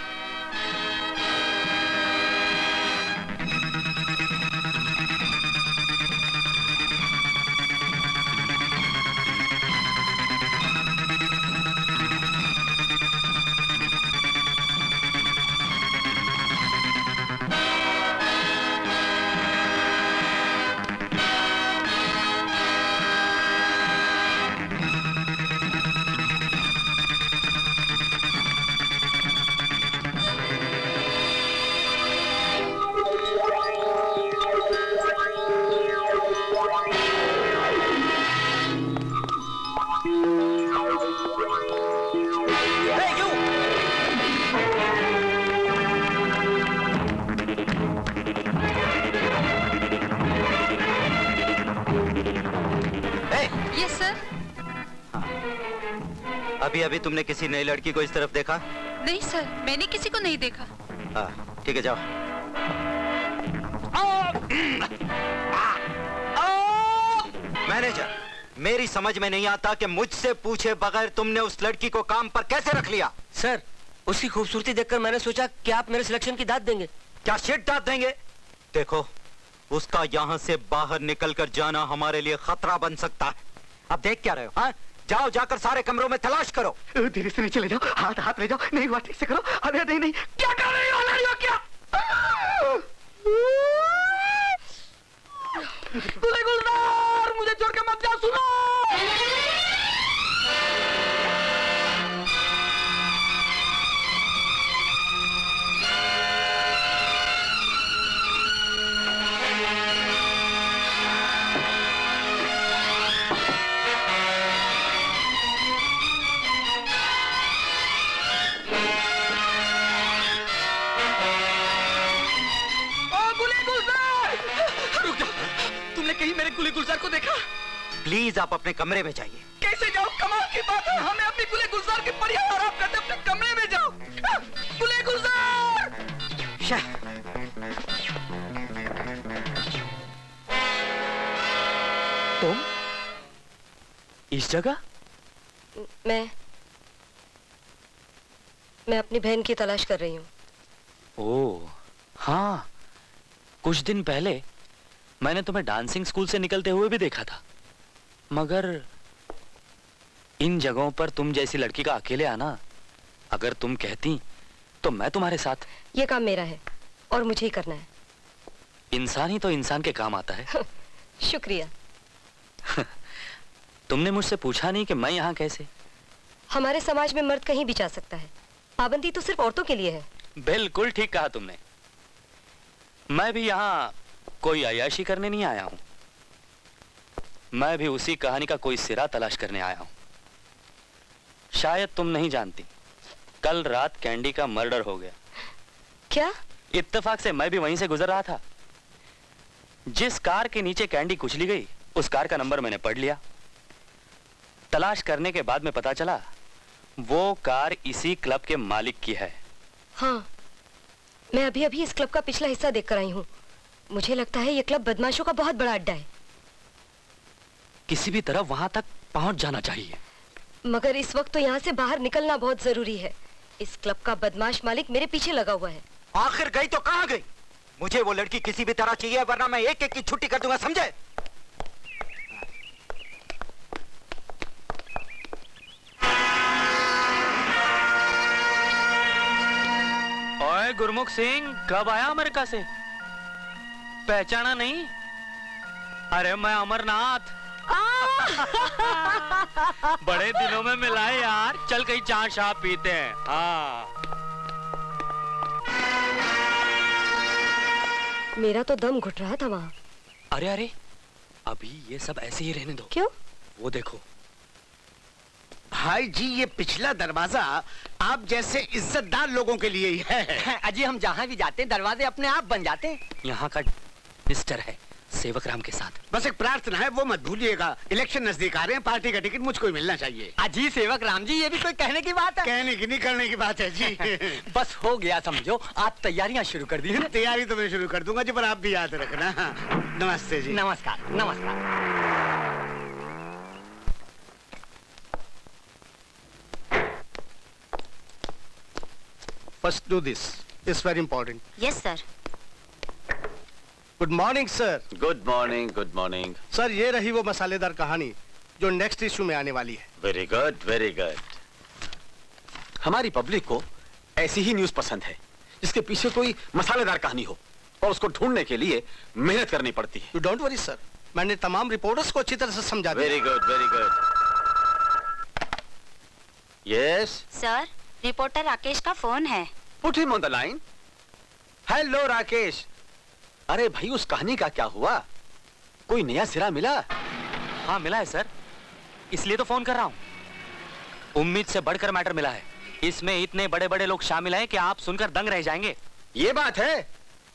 अभी तुमने किसी नई लड़की को इस तरफ देखा? नहीं सर, मैंने किसी को नहीं देखा। हाँ, ठीक है, जाओ। मैनेजर, मेरी समझ में नहीं आता कि मुझसे पूछे बगैर तुमने उस लड़की को काम पर कैसे रख लिया? सर, उसकी खूबसूरती देखकर मैंने सोचा कि आप मेरे सिलेक्शन की दाद देंगे। क्या शिट दाद देंगे? देखो, उसका यहाँ से बाहर निकलकर जाना हमारे लिए खतरा बन सकता है। अब देख क्या रहे हो? हाँ, जाओ, जाकर सारे कमरों में तलाश करो। धीरे से नीचे ले जाओ, हाथ हाथ ले जाओ। नहीं हुआ, ठीक से करो। अरे नहीं नहीं, क्या कर रही हो? नहीं हो क्या? गुलजार, मुझे छोड़ के मत जाओ, सुनो। गुले गुलजार को देखा? प्लीज आप अपने कमरे में जाइए। कैसे जाओ? कमाल की बात है, हमें अपनी गुले गुलजार की परियां और आप कहते अपने कमरे में जाओ। गुले गुलजार! तुम इस जगह? मैं अपनी बहन की तलाश कर रही हूँ। ओह, हाँ, कुछ दिन पहले मैंने तुम्हें डांसिंग स्कूल से निकलते हुए भी देखा था, मगर इन जगहों पर तुम जैसी लड़की का अकेले आना, अगर तुम कहती तो मैं तुम्हारे साथ। ये काम मेरा है और मुझे ही करना है। इंसान ही तो इंसान के काम आता है। शुक्रिया। तुमने मुझसे पूछा नहीं कि मैं यहाँ कैसे? हमारे समाज में मर्द कहीं भी जा सकता है, पाबंदी तो सिर्फ औरतों के लिए है। बिल्कुल ठीक कहा तुमने। मैं भी यहाँ कोई अय्याशी करने नहीं आया हूँ, मैं भी उसी कहानी का कोई सिरा तलाश करने आया हूँ। शायद तुम नहीं जानती, कल रात कैंडी का मर्डर हो गया। क्या? इत्तेफाक से मैं भी वहीं से गुजर रहा था। जिस कार के नीचे कैंडी कुचली गई, उस कार का नंबर मैंने पढ़ लिया। तलाश करने के बाद में पता चला वो कार इसी क्लब के मालिक की है। हाँ, मैं अभी अभी इस क्लब का पिछला हिस्सा देखकर आई हूँ। मुझे लगता है ये क्लब बदमाशों का बहुत बड़ा अड्डा है। किसी भी तरह वहां तक पहुंच जाना चाहिए। मगर इस वक्त तो यहाँ से बाहर निकलना बहुत जरूरी है। इस क्लब का बदमाश मालिक मेरे पीछे लगा हुआ है। आखिर गई तो कहाँ गई? मुझे वो लड़की किसी भी तरह चाहिए, वरना मैं एक एक की छुट्टी कर दूंगा, समझे? ओए गुरमुख सिंह, कब आया अमेरिका से? पहचाना नहीं? अरे मैं अमरनाथ। बड़े दिनों में मिला है यार, चल कहीं चाय शाप पीते हैं। हाँ। मेरा तो दम घुट रहा था वहाँ। अरे अरे, अभी ये सब ऐसे ही रहने दो। क्यों? वो देखो। भाई जी, ये पिछला दरवाजा आप जैसे इज्जतदार लोगों के लिए ही है। अजी हम जहाँ भी जाते हैं दरवाजे अपने आप बन जाते हैं। यहाँ का मिनिस्टर है सेवक राम के साथ। बस एक प्रार्थना है, वो मत भूलिएगा। इलेक्शन नजदीक आ रहे हैं, पार्टी का टिकट मुझको ही मिलना चाहिए। अजी सेवक राम जी, ये भी कोई कहने की बात है? कहने की नहीं, करने की बात है जी। बस हो गया समझो, आप तैयारियां शुरू कर दी। तैयारी तो मैं शुरू कर दूंगा जी, पर आप भी याद रखना। नमस्ते जी। नमस्कार नमस्कार। First do this. It's very important. Yes sir. Good morning sir. Good morning, good morning. Sir ये रही वो मसालेदार कहानी जो नेक्स्ट इशू में आने वाली है। Very good, very good. हमारी पब्लिक को ऐसी ही न्यूज पसंद है जिसके पीछे कोई मसालेदार कहानी हो, और उसको ढूंढने के लिए मेहनत करनी पड़ती है। यू डोंट वरी सर, मैंने तमाम रिपोर्टर्स को अच्छी तरह से समझा दिया। Very good, very good. Yes sir, reporter Rakesh का फोन है। Put him on the line. Hello Rakesh. अरे भाई, उस कहानी का क्या हुआ? कोई नया सिरा मिला? हाँ मिला है सर, इसलिए तो फोन कर रहा हूँ। उम्मीद से बढ़कर मैटर मिला है। इसमें इतने बड़े बड़े लोग शामिल हैं कि आप सुनकर दंग रह जाएंगे। ये बात है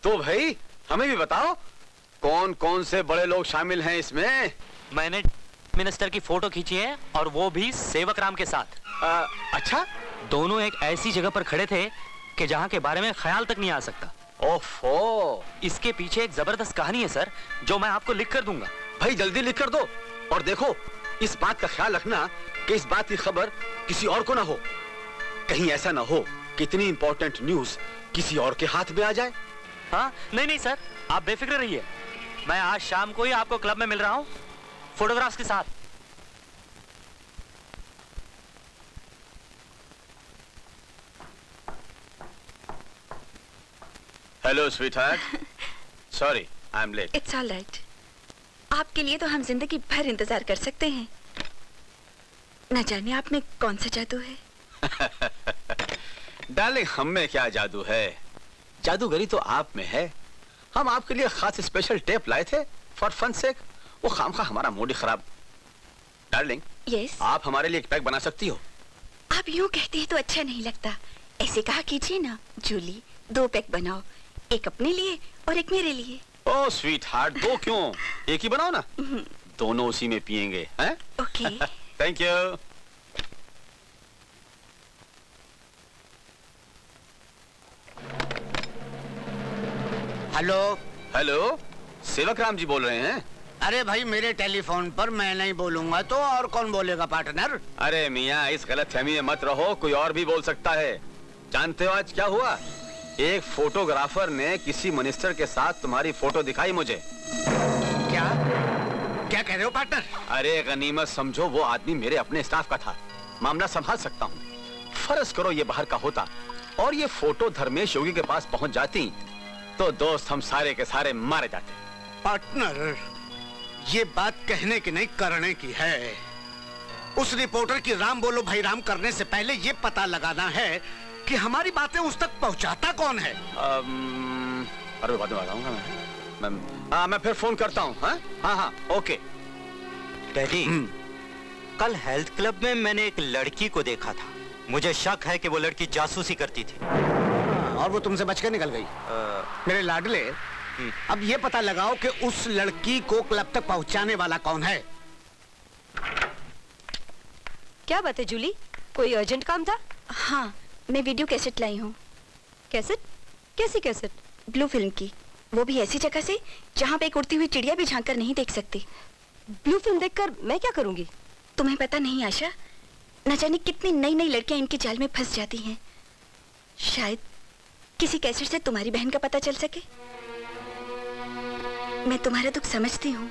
तो भाई हमें भी बताओ, कौन कौन से बड़े लोग शामिल हैं इसमें? मैंने मिनिस्टर की फोटो खींची है, और वो भी सेवक राम के साथ। अच्छा? दोनों एक ऐसी जगह पर खड़े थे कि जहाँ के बारे में ख्याल तक नहीं आ सकता। ओफो, इसके पीछे एक जबरदस्त कहानी है सर, जो मैं आपको लिख कर दूंगा। भाई जल्दी लिख कर दो, और देखो इस बात का ख्याल रखना कि इस बात की खबर किसी और को ना हो। कहीं ऐसा ना हो कि इतनी इंपॉर्टेंट न्यूज किसी और के हाथ में आ जाए। हाँ नहीं नहीं सर, आप बेफिक्र रहिए। मैं आज शाम को ही आपको क्लब में मिल रहा हूँ, फोटोग्राफ्स के साथ। Hello sweetheart, sorry I am late. It's all right. आपके लिए तो हम जिंदगी भर इंतजार कर सकते हैं। न जाने आप में कौन सा जादू है। डार्लिंग, हम में क्या जादू है? जादूगरी तो आप में है। हम आपके लिए खास स्पेशल टेप लाए थे फॉर फन सेक। वो खामखा हमारा मूड ही खराब। डार्लिंग, यस, आप हमारे लिए एक पैक बना सकती हो? आप यूं कहते हैं तो अच्छा नहीं लगता। ऐसे कहा कीजिए ना, जूली 2 पैक बनाओ, एक अपने लिए और एक मेरे लिए। ओह स्वीटहार्ट, 2 क्यों, एक ही बनाओ ना। दोनों उसी में पिएंगे, हैं? Okay. Thank you. Hello. Hello, सेवक राम जी बोल रहे हैं? अरे भाई, मेरे टेलीफोन पर मैं नहीं बोलूंगा तो और कौन बोलेगा पार्टनर? अरे मियाँ, इस गलतफहमी में मत रहो, कोई और भी बोल सकता है। जानते हो आज क्या हुआ? एक फोटोग्राफर ने किसी मिनिस्टर के साथ तुम्हारी फोटो दिखाई मुझे। क्या क्या कह रहे हो पार्टनर? अरे गनीमत समझो, वो आदमी मेरे अपने स्टाफ का था। मामला संभाल सकता हूँ। फर्ज करो ये बाहर का होता और ये फोटो धर्मेश योगी के पास पहुंच जाती, तो दोस्त हम सारे के सारे मारे जाते। पार्टनर, ये बात कहने की नहीं करने की है। उस रिपोर्टर की राम बोलो भाई राम करने से पहले ये पता लगाना है कि हमारी बातें उस तक पहुंचाता कौन है। अरे बाद में बताऊंगा मैं फिर फोन करता हूँ। हाँ, ओके। डैडी, कल हेल्थ क्लब में मैंने एक लड़की को देखा था। मुझे शक है कि वो लड़की जासूसी करती थी। और वो तुमसे बचकर निकल गई। मेरे लाडले, अब ये पता लगाओ कि उस लड़की को क्लब तक पहुंचाने वाला कौन है। क्या बात है जूली, कोई अर्जेंट काम था? हाँ, मैं वीडियो कैसेट लाई हूँ। कैसेट? कैसी कैसेट? ब्लू फिल्म की, वो भी ऐसी जगह से जहाँ पे एक उड़ती हुई चिड़िया भी झांक कर नहीं देख सकती। ब्लू फिल्म देखकर मैं क्या करूंगी? तुम्हें पता नहीं आशा, न जाने कितनी नई नई लड़कियां इनके जाल में फंस जाती हैं। शायद किसी कैसेट से तुम्हारी बहन का पता चल सके। मैं तुम्हारा दुख समझती हूँ,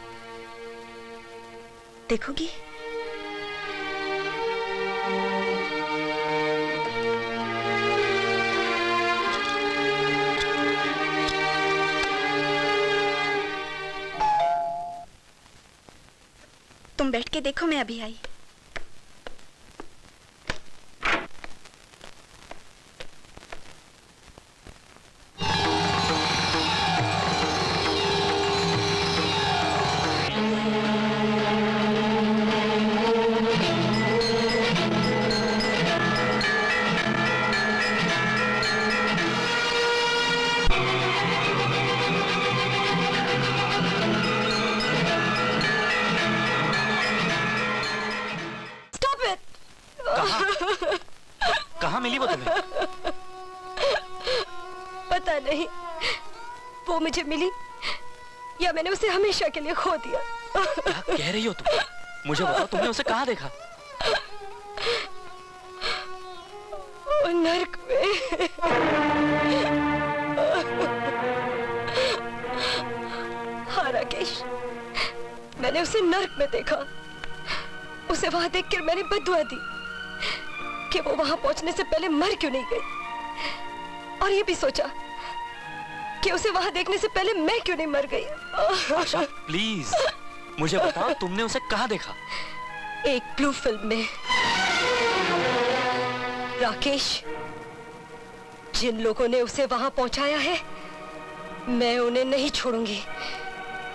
देखोगी? तुम बैठ के देखो, मैं अभी आई। कहाँ मिली वो तुम्हें? पता नहीं, वो मुझे मिली या मैंने उसे हमेशा के लिए खो दिया। क्या कह रही हो तुम? मुझे बताओ, तुमने उसे कहाँ देखा? नर्क में। हाँ राकेश, मैंने उसे नर्क में देखा। उसे वहां देखकर मैंने बद्दुआ दी कि वो वहां पहुंचने से पहले मर क्यों नहीं गई, और ये भी सोचा कि उसे वहां देखने से पहले मैं क्यों नहीं मर गई। आशा, प्लीज मुझे बताओ, तुमने उसे कहाँ देखा? एक ब्लू फिल्म में। राकेश, जिन लोगों ने उसे वहां पहुंचाया है, मैं उन्हें नहीं छोड़ूंगी,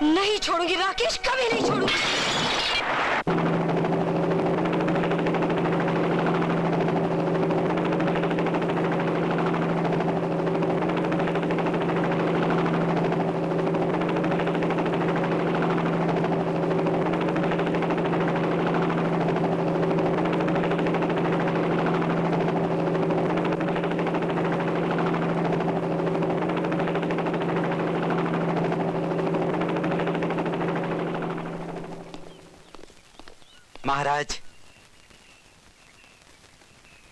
नहीं छोड़ूंगी राकेश, कभी नहीं छोड़ूंगी। महाराज।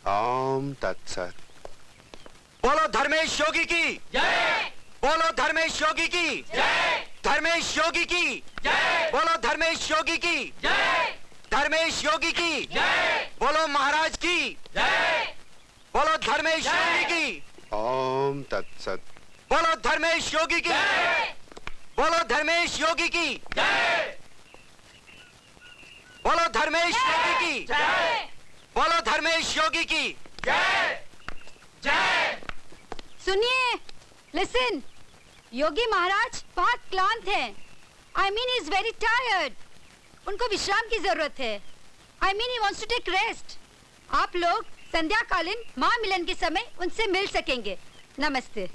ओम तत्सत। बोलो धर्मेश योगी की जय। बोलो धर्मेश योगी की जय। धर्मेश योगी की जय। बोलो धर्मेश योगी की जय। धर्मेश योगी की जय। बोलो महाराज की जय। बोलो धर्मेश योगी की। ओम तत्सत। बोलो धर्मेश योगी की जय। बोलो धर्मेश योगी की जय। बोलो धर्मेश योगी की जय। बोलो धर्मेश योगी की जय। जय। सुनिए, लिसन, योगी महाराज बहुत क्लांत हैं। I mean, he is very tired. उनको विश्राम की जरूरत है। I mean, he wants to take rest. आप लोग संध्या कालीन महामिलन के समय उनसे मिल सकेंगे। नमस्ते।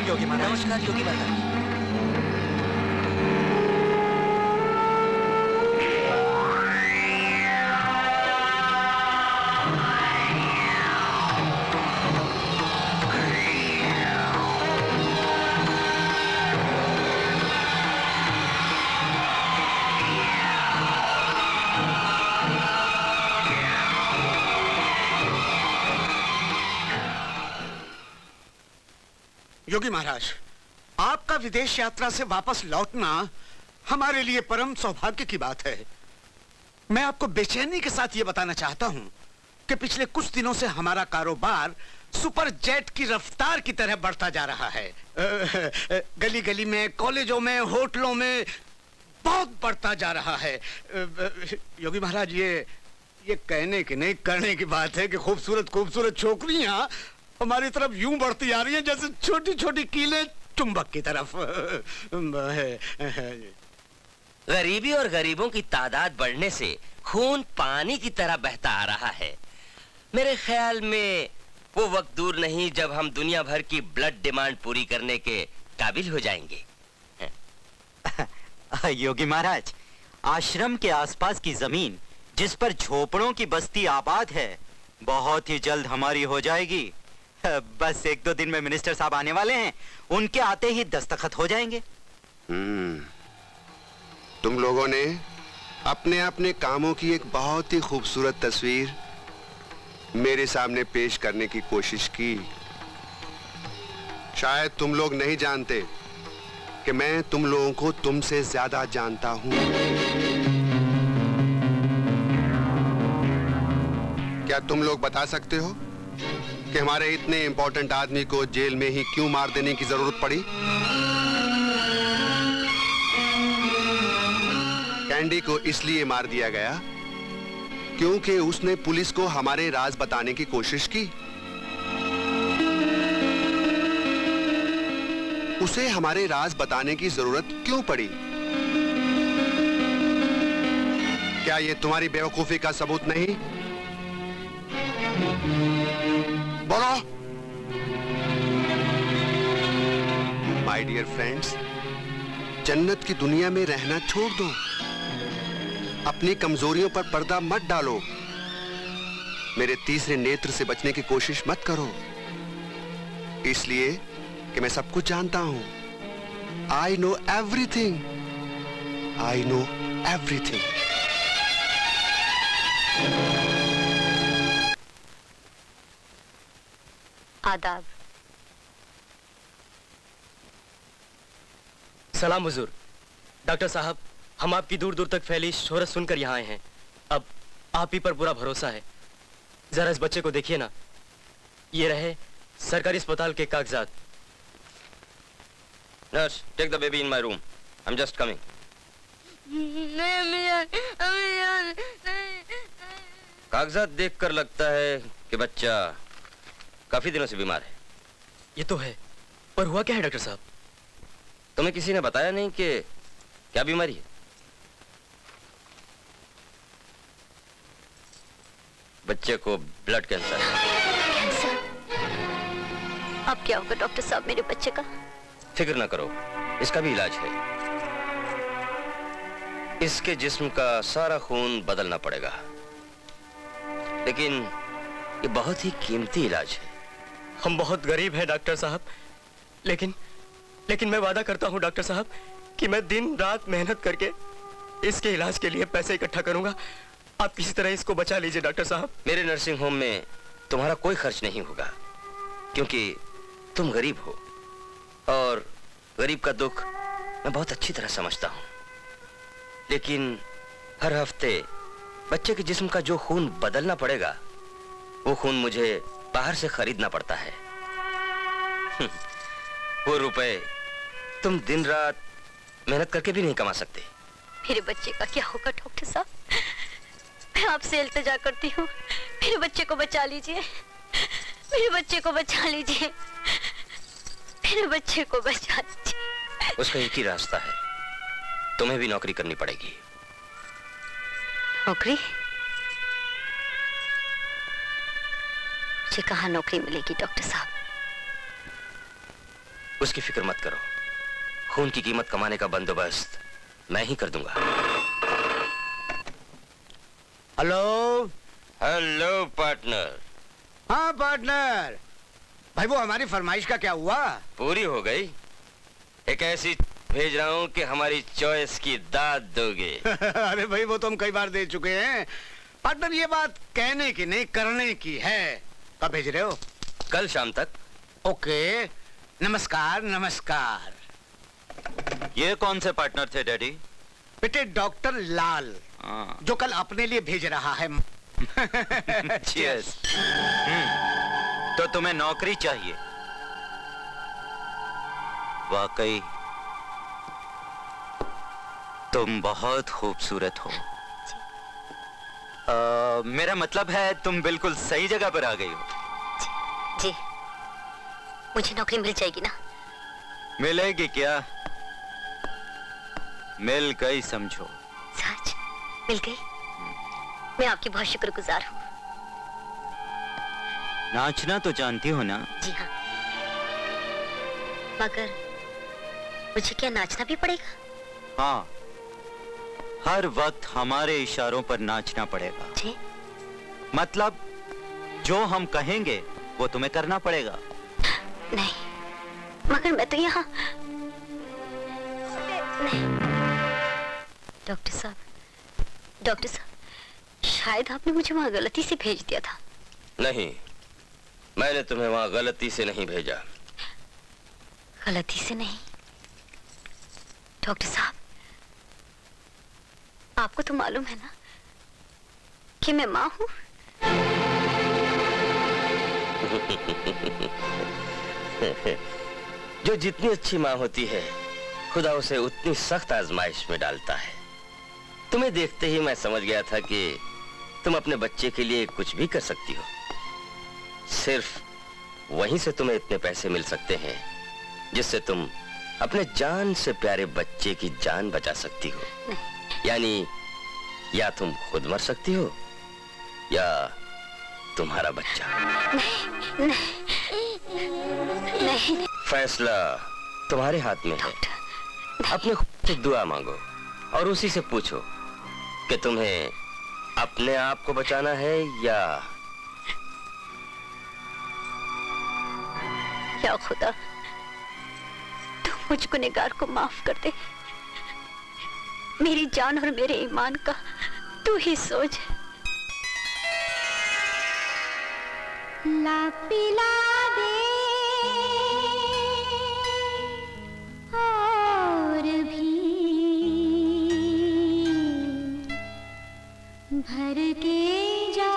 योगी महाराज। नमस्कार योगी महाराज। योगी महाराज, आपका का विदेश यात्रा से वापस लौटना हमारे लिए परम सौभाग्य की बात है। मैं आपको बेचैनी के साथ ये बताना चाहता हूं कि पिछले कुछ दिनों से हमारा कारोबार सुपर जेट की रफ्तार की तरह बढ़ता जा रहा है। गली गली में, कॉलेजों में, होटलों में बहुत बढ़ता जा रहा है। योगी महाराज, ये कहने की नहीं करने की बात है कि खूबसूरत खूबसूरत छोकरियां हमारी तरफ यूं बढ़ती आ रही हैं जैसे छोटी छोटी कीलें चुंबक की तरफ। गरीबी और गरीबों की तादाद बढ़ने से खून पानी की तरह बहता आ रहा है। मेरे ख्याल में वो वक्त दूर नहीं जब हम दुनिया भर की ब्लड डिमांड पूरी करने के काबिल हो जाएंगे। योगी महाराज, आश्रम के आसपास की जमीन जिस पर झोपड़ों की बस्ती आबाद है बहुत ही जल्द हमारी हो जाएगी। बस 1-2 दिन में मिनिस्टर साहब आने वाले हैं, उनके आते ही दस्तखत हो जाएंगे। तुम लोगों ने अपने अपने कामों की एक बहुत ही खूबसूरत तस्वीर मेरे सामने पेश करने की कोशिश की। शायद तुम लोग नहीं जानते कि मैं तुम लोगों को तुमसे ज्यादा जानता हूं। क्या तुम लोग बता सकते हो कि हमारे इतने इंपॉर्टेंट आदमी को जेल में ही क्यों मार देने की जरूरत पड़ी? कैंडी को इसलिए मार दिया गया क्योंकि उसने पुलिस को हमारे राज बताने की कोशिश की। उसे हमारे राज बताने की जरूरत क्यों पड़ी? क्या यह तुम्हारी बेवकूफी का सबूत नहीं? बोलो। माय डियर फ्रेंड्स, जन्नत की दुनिया में रहना छोड़ दो। अपनी कमजोरियों पर पर्दा मत डालो। मेरे तीसरे नेत्र से बचने की कोशिश मत करो, इसलिए कि मैं सब कुछ जानता हूं। I know everything. I know everything. आदाब। सलाम हुजूर। डॉक्टर साहब, हम आपकी दूर दूर तक फैली शोहरत सुनकर यहाँ आए हैं। अब आप ही पर पूरा भरोसा है। जरा इस बच्चे को देखिए ना। ये रहे सरकारी अस्पताल के कागजात। Nurse, take the baby in my room. I am just coming. कागजात देखकर लगता है कि बच्चा काफी दिनों से बीमार है। ये तो है, पर हुआ क्या है डॉक्टर साहब? तुम्हें किसी ने बताया नहीं कि क्या बीमारी है? बच्चे को ब्लड कैंसर है। कैंसर? अब क्या होगा डॉक्टर साहब मेरे बच्चे का? फिक्र ना करो, इसका भी इलाज है। इसके जिस्म का सारा खून बदलना पड़ेगा, लेकिन ये बहुत ही कीमती इलाज है। हम बहुत गरीब हैं डॉक्टर साहब, लेकिन मैं वादा करता हूं डॉक्टर साहब कि मैं दिन रात मेहनत करके इसके इलाज के लिए पैसे इकट्ठा करूंगा। आप किसी तरह इसको बचा लीजिए डॉक्टर साहब। मेरे नर्सिंग होम में तुम्हारा कोई खर्च नहीं होगा, क्योंकि तुम गरीब हो और गरीब का दुख मैं बहुत अच्छी तरह समझता हूं। लेकिन हर हफ्ते बच्चे के जिस्म का जो खून बदलना पड़ेगा, वो खून मुझे बाहर से खरीदना पड़ता है। वो रुपए तुम दिन रात मेहनत करके भी नहीं कमा सकते। मेरे बच्चे का क्या होगा डॉक्टर साहब? मैं आपसे इल्तिजा करती हूँ, मेरे बच्चे को बचा लीजिए। मेरे बच्चे को बचा लीजिए। मेरे बच्चे को बचा लीजिए। उसका एक ही रास्ता है, तुम्हें भी नौकरी करनी पड़ेगी। नौकरी? मुझे कहाँ नौकरी मिलेगी डॉक्टर साहब? उसकी फिक्र मत करो, खून की कीमत कमाने का बंदोबस्त मैं ही कर दूंगा। हेलो। Hello partner. हाँ पार्टनर। भाई वो हमारी फरमाइश का क्या हुआ? पूरी हो गई। एक ऐसी भेज रहा हूँ कि हमारी चॉइस की दाद दोगे। अरे भाई वो तो हम कई बार दे चुके हैं। पार्टनर ये बात कहने की नहीं करने की है। कब भेज रहे हो? कल शाम तक। ओके। नमस्कार नमस्कार। ये कौन से पार्टनर थे डैडी? बेटे डॉक्टर लाल, जो कल अपने लिए भेज रहा है। Cheers. तो तुम्हें नौकरी चाहिए? वाकई तुम बहुत खूबसूरत हो। मेरा मतलब है तुम बिल्कुल सही जगह पर आ गई हो। जी, मुझे नौकरी मिल जाएगी ना? मिलेगी क्या? मिल गई समझो। सच मिल गई? मैं आपकी बहुत शुक्रगुजार हूँ। नाचना तो जानती हो ना? जी हाँ, मगर मुझे क्या नाचना भी पड़ेगा? हाँ, हर वक्त हमारे इशारों पर नाचना पड़ेगा। जी? मतलब जो हम कहेंगे वो तुम्हें करना पड़ेगा। नहीं, मगर मैं तो यहाँ नहीं। डॉक्टर साहब, शायद आपने मुझे वहाँ गलती से भेज दिया था। नहीं, मैंने तुम्हें वहाँ गलती से नहीं भेजा। गलती से नहीं? डॉक्टर साहब, आपको तो मालूम है ना कि मैं माँ हूँ। जो जितनी अच्छी माँ होती है, खुदा उसे उतनी सख्त आजमाइश में डालता है। तुम्हें देखते ही मैं समझ गया था कि तुम अपने बच्चे के लिए कुछ भी कर सकती हो। सिर्फ वहीं से तुम्हें इतने पैसे मिल सकते हैं जिससे तुम अपने जान से प्यारे बच्चे की जान बचा सकती हो। यानी या तुम खुद मर सकती हो या तुम्हारा बच्चा। नहीं। फैसला तुम्हारे हाथ में है। अपने खुद से दुआ मांगो और उसी से पूछो कि तुम्हें अपने आप को बचाना है या खुदा, तू मुझ गुनहगार को माफ कर दे। मेरी जान और मेरे ईमान का तू ही सोच। ला पिला दे और भी भर के जा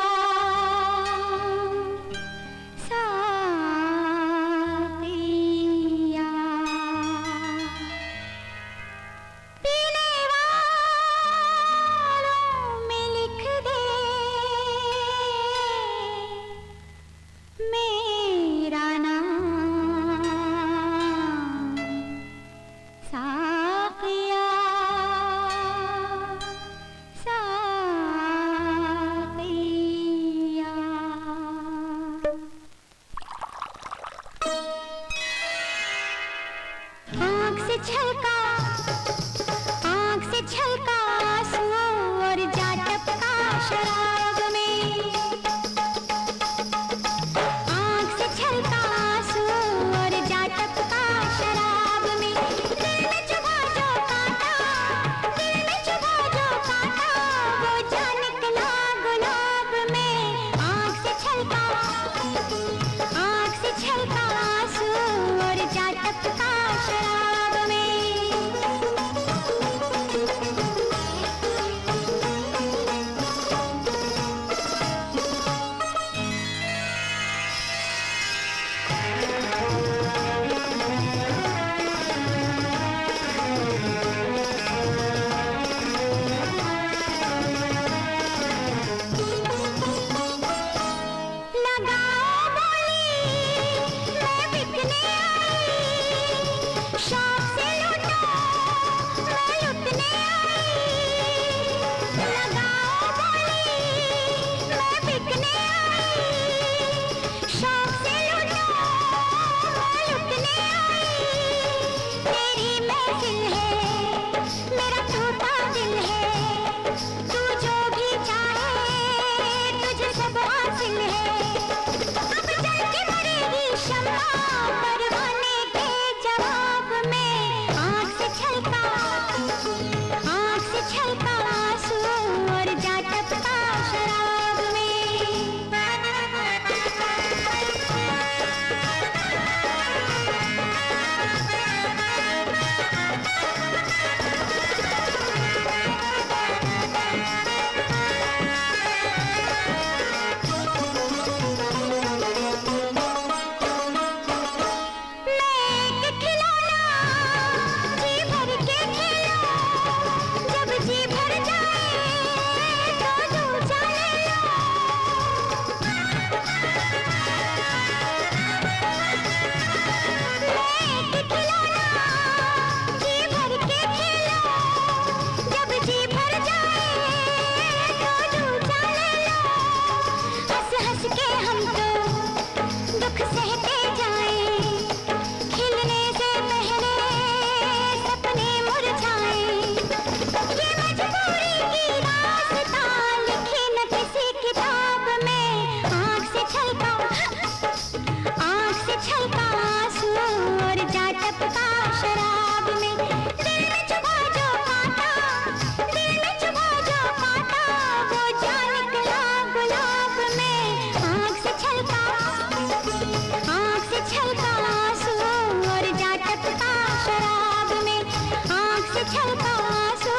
छलका आंसू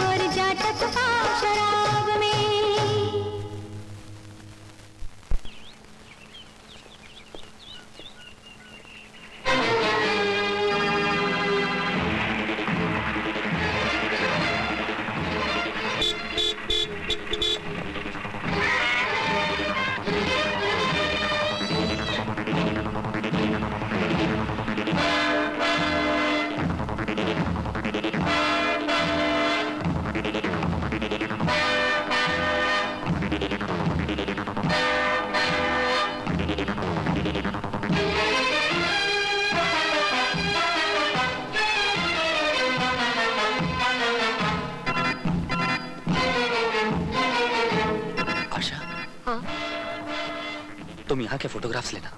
और जा टपका शराब में। तुम यहाँ के फोटोग्राफ्स लेना,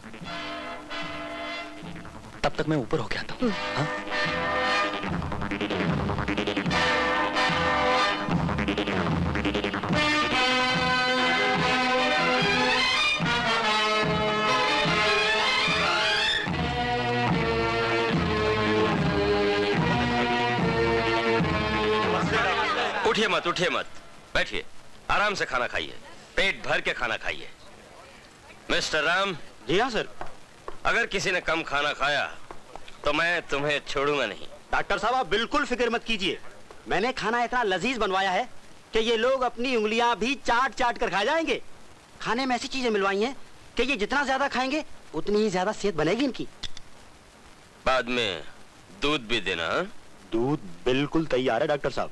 तब तक मैं ऊपर होके आता हूँ। हाँ? उठिए मत, उठिए मत, बैठिए, आराम से खाना खाइए, पेट भर के खाना खाइए। मिस्टर राम। जी हाँ सर। अगर किसी ने कम खाना खाया तो मैं तुम्हें छोड़ूंगा नहीं। डॉक्टर साहब आप बिल्कुल फिक्र मत कीजिए, मैंने खाना इतना लजीज बनवाया है कि ये लोग अपनी उंगलियां भी चाट चाट कर खा जाएंगे। खाने में ऐसी चीजें मिलवाई हैं कि ये जितना ज्यादा खाएंगे उतनी ही ज्यादा सेहत बनेगी इनकी। बाद में दूध भी देना। हा? दूध बिल्कुल तैयार है डॉक्टर साहब।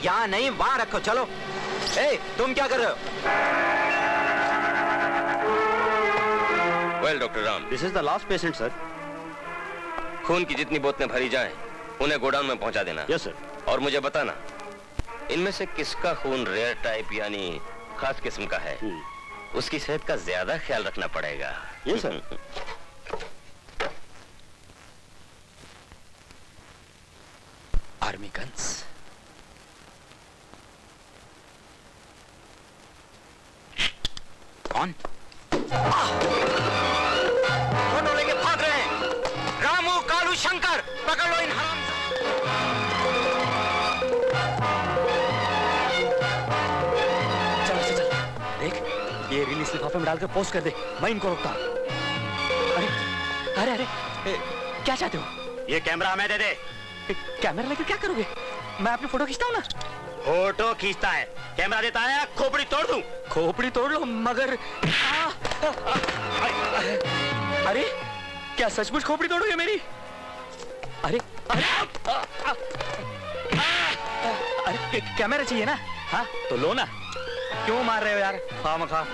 यहाँ नहीं वहां रखो, चलो। ए, तुम क्या कर रहे हो? Well doctor Ram, this is the last patient sir. खून की जितनी बोतलें भरी जाएं, उन्हें गोडाउन में पहुंचा देना। Yes sir. और मुझे बताना इनमें से किसका खून रेयर टाइप यानी खास किस्म का है। उसकी सेहत का ज्यादा ख्याल रखना पड़ेगा। Yes sir. Army guns. कौन? दोनों लेके भाग रहे हैं। रामू, कालू, शंकर, पकड़ लो इन हराम। चल चल चल, देख ये रिलीज लिफाफे में डालकर पोस्ट कर दे, मैं इनको रोकता हूँ। अरे अरे अरे क्या चाहते हो? ये कैमरा हमें दे दे। कैमरा लेकर क्या करोगे? मैं अपनी फोटो खींचता हूँ ना। फोटो खींचता है, कैमरा देता है, खोपड़ी तोड़ दूं। खोपड़ी तोड़ लो, मगर अरे क्या सचमुच खोपड़ी तोड़ोगे मेरी? अरे अरे अरे कैमरा चाहिए ना? हाँ तो लो ना, क्यों मार रहे हो यार खामखा?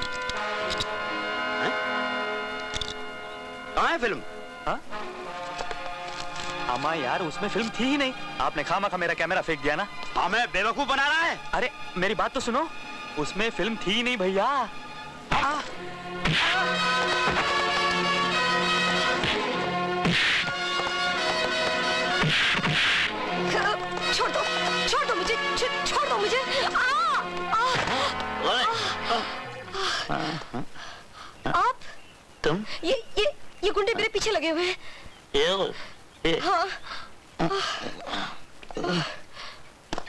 कहाँ है फिल्म? हाँ अम्मा यार, उसमें फिल्म थी ही नहीं, आपने खामखा मेरा कैमरा फेंक दिया ना। हमें बेवकूफ बना रहा है। अरे मेरी बात तो सुनो, उसमें फिल्म थी ही नहीं भैया। छोड़ दो मुझे, छोड़ दो मुझे। आप? तुम? ये गुंडे मेरे पीछे लगे हुए हैं। हाँ।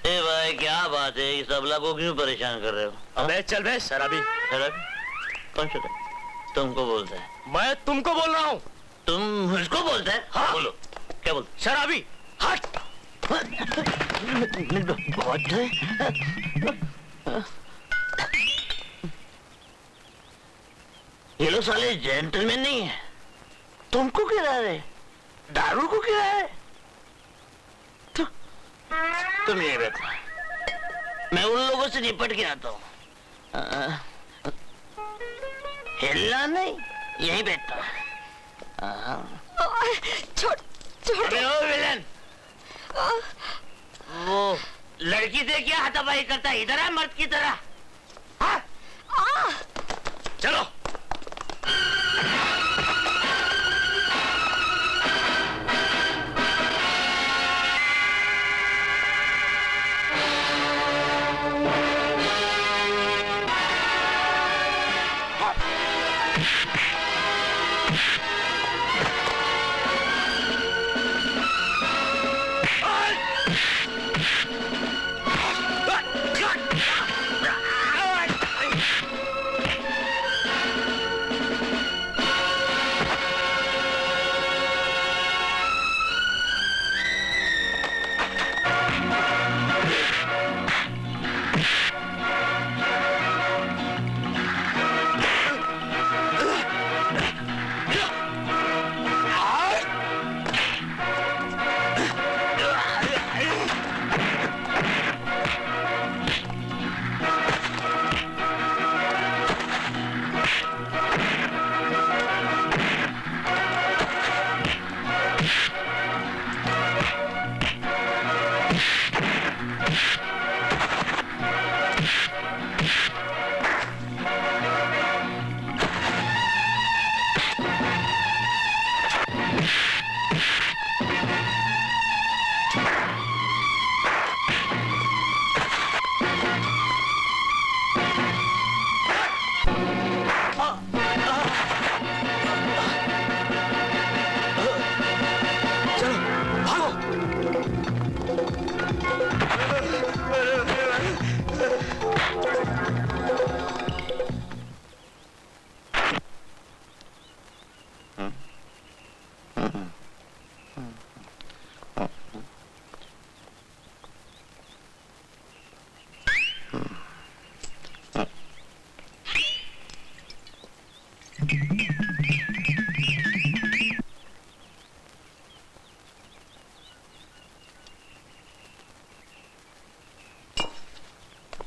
ए भाई क्या बात है, इस अबला को क्यों परेशान कर रहे हो? अबे चल बे शराबी। शराबी? कौन सा? तुमको बोलता है? मैं तुमको बोल रहा हूँ। तुम मुझको बोलता है? हाँ? बोलो क्या बोलते? शराबी हट। बहुत है। ये लोग साले जेंटलमैन नहीं है। तुमको गिरा रहे, दारू को गिरा रहे। तुम यही बैठो, मैं उन लोगों से निपट के आता हूँ। हिलना नहीं, यही बैठो। छोड़ छोड़। अरे ओ विलन, वो लड़की से क्या हाथापाई करता है? इधर है मर्द की तरह। हाँ? चलो।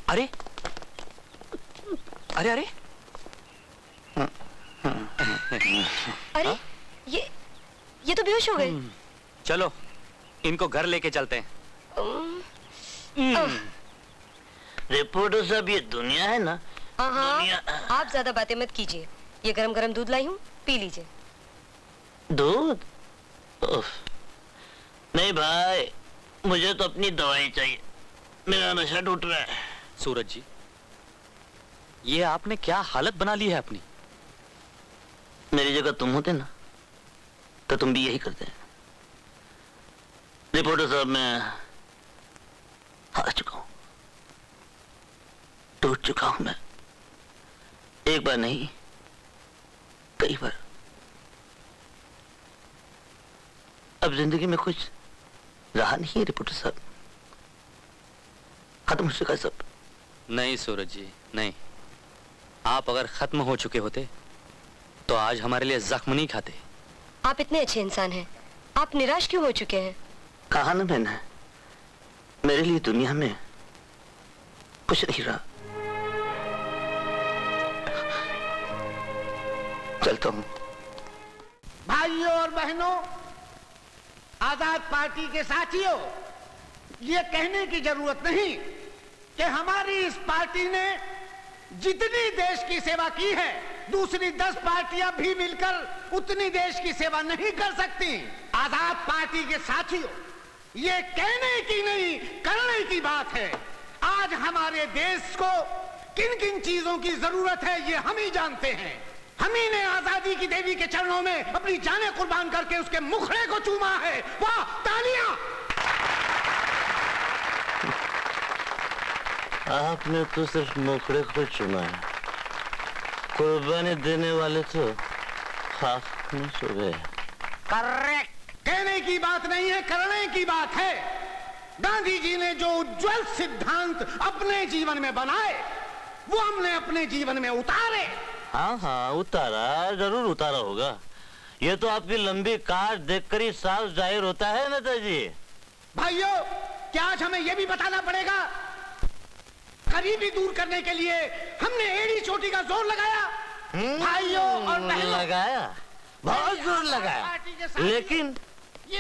अरे अरे अरे अरे ये तो बेहोश हो गए। चलो इनको घर लेके चलते हैं। रिपोर्टर साहब, ये दुनिया है ना। हाँ, आप ज्यादा बातें मत कीजिए। ये गरम गरम दूध लाई हूँ, पी लीजिए। दूध? नहीं भाई, मुझे तो अपनी दवाई चाहिए। मेरा नशा टूट रहा है। सूरज जी, ये आपने क्या हालत बना ली है अपनी। मेरी जगह तुम होते ना तो तुम भी यही करते। रिपोर्टर साहब, मैं हार चुका हूं, टूट चुका हूं मैं। एक बार नहीं, कई बार। अब जिंदगी में कुछ रहा नहीं है रिपोर्टर साहब, खत्म हो चुका सब। नहीं सूरज जी, नहीं। आप अगर खत्म हो चुके होते तो आज हमारे लिए जख्म नहीं खाते। आप इतने अच्छे इंसान हैं, आप निराश क्यों हो चुके हैं? कहा ना मैंने, मेरे लिए दुनिया में कुछ नहीं रहा। चलता हूं। भाइयों और बहनों, आजाद पार्टी के साथियों, ये कहने की जरूरत नहीं कि हमारी इस पार्टी ने जितनी देश की सेवा की है, दूसरी 10 पार्टियां भी मिलकर उतनी देश की सेवा नहीं कर सकती। आजाद पार्टी के साथियों, ये कहने की नहीं, करने की बात है। आज हमारे देश को किन किन चीजों की जरूरत है, ये हम ही जानते हैं। हम ही ने आजादी की देवी के चरणों में अपनी जानें कुर्बान करके उसके मुखड़े को चूमा है। वाह, तालियां! आपने तो सिर्फ मुखड़े को चुना है, कुर्बानी देने वाले तो खाक में सो गए। करेक्ट। कहने की बात नहीं है, करने की बात है। गांधी जी ने जो उज्जवल सिद्धांत अपने जीवन में बनाए, वो हमने अपने जीवन में उतारे। हाँ हाँ उतारा, जरूर उतारा होगा। ये तो आपकी लंबी कार देखकर ही साफ जाहिर होता है नेताजी। भाइयों, क्या आज हमें यह भी बताना पड़ेगा, गरीबी दूर करने के लिए हमने एड़ी चोटी का जोर लगाया। भाइयों और बहनों, लगाया, बहुत जोर लगाया, लेकिन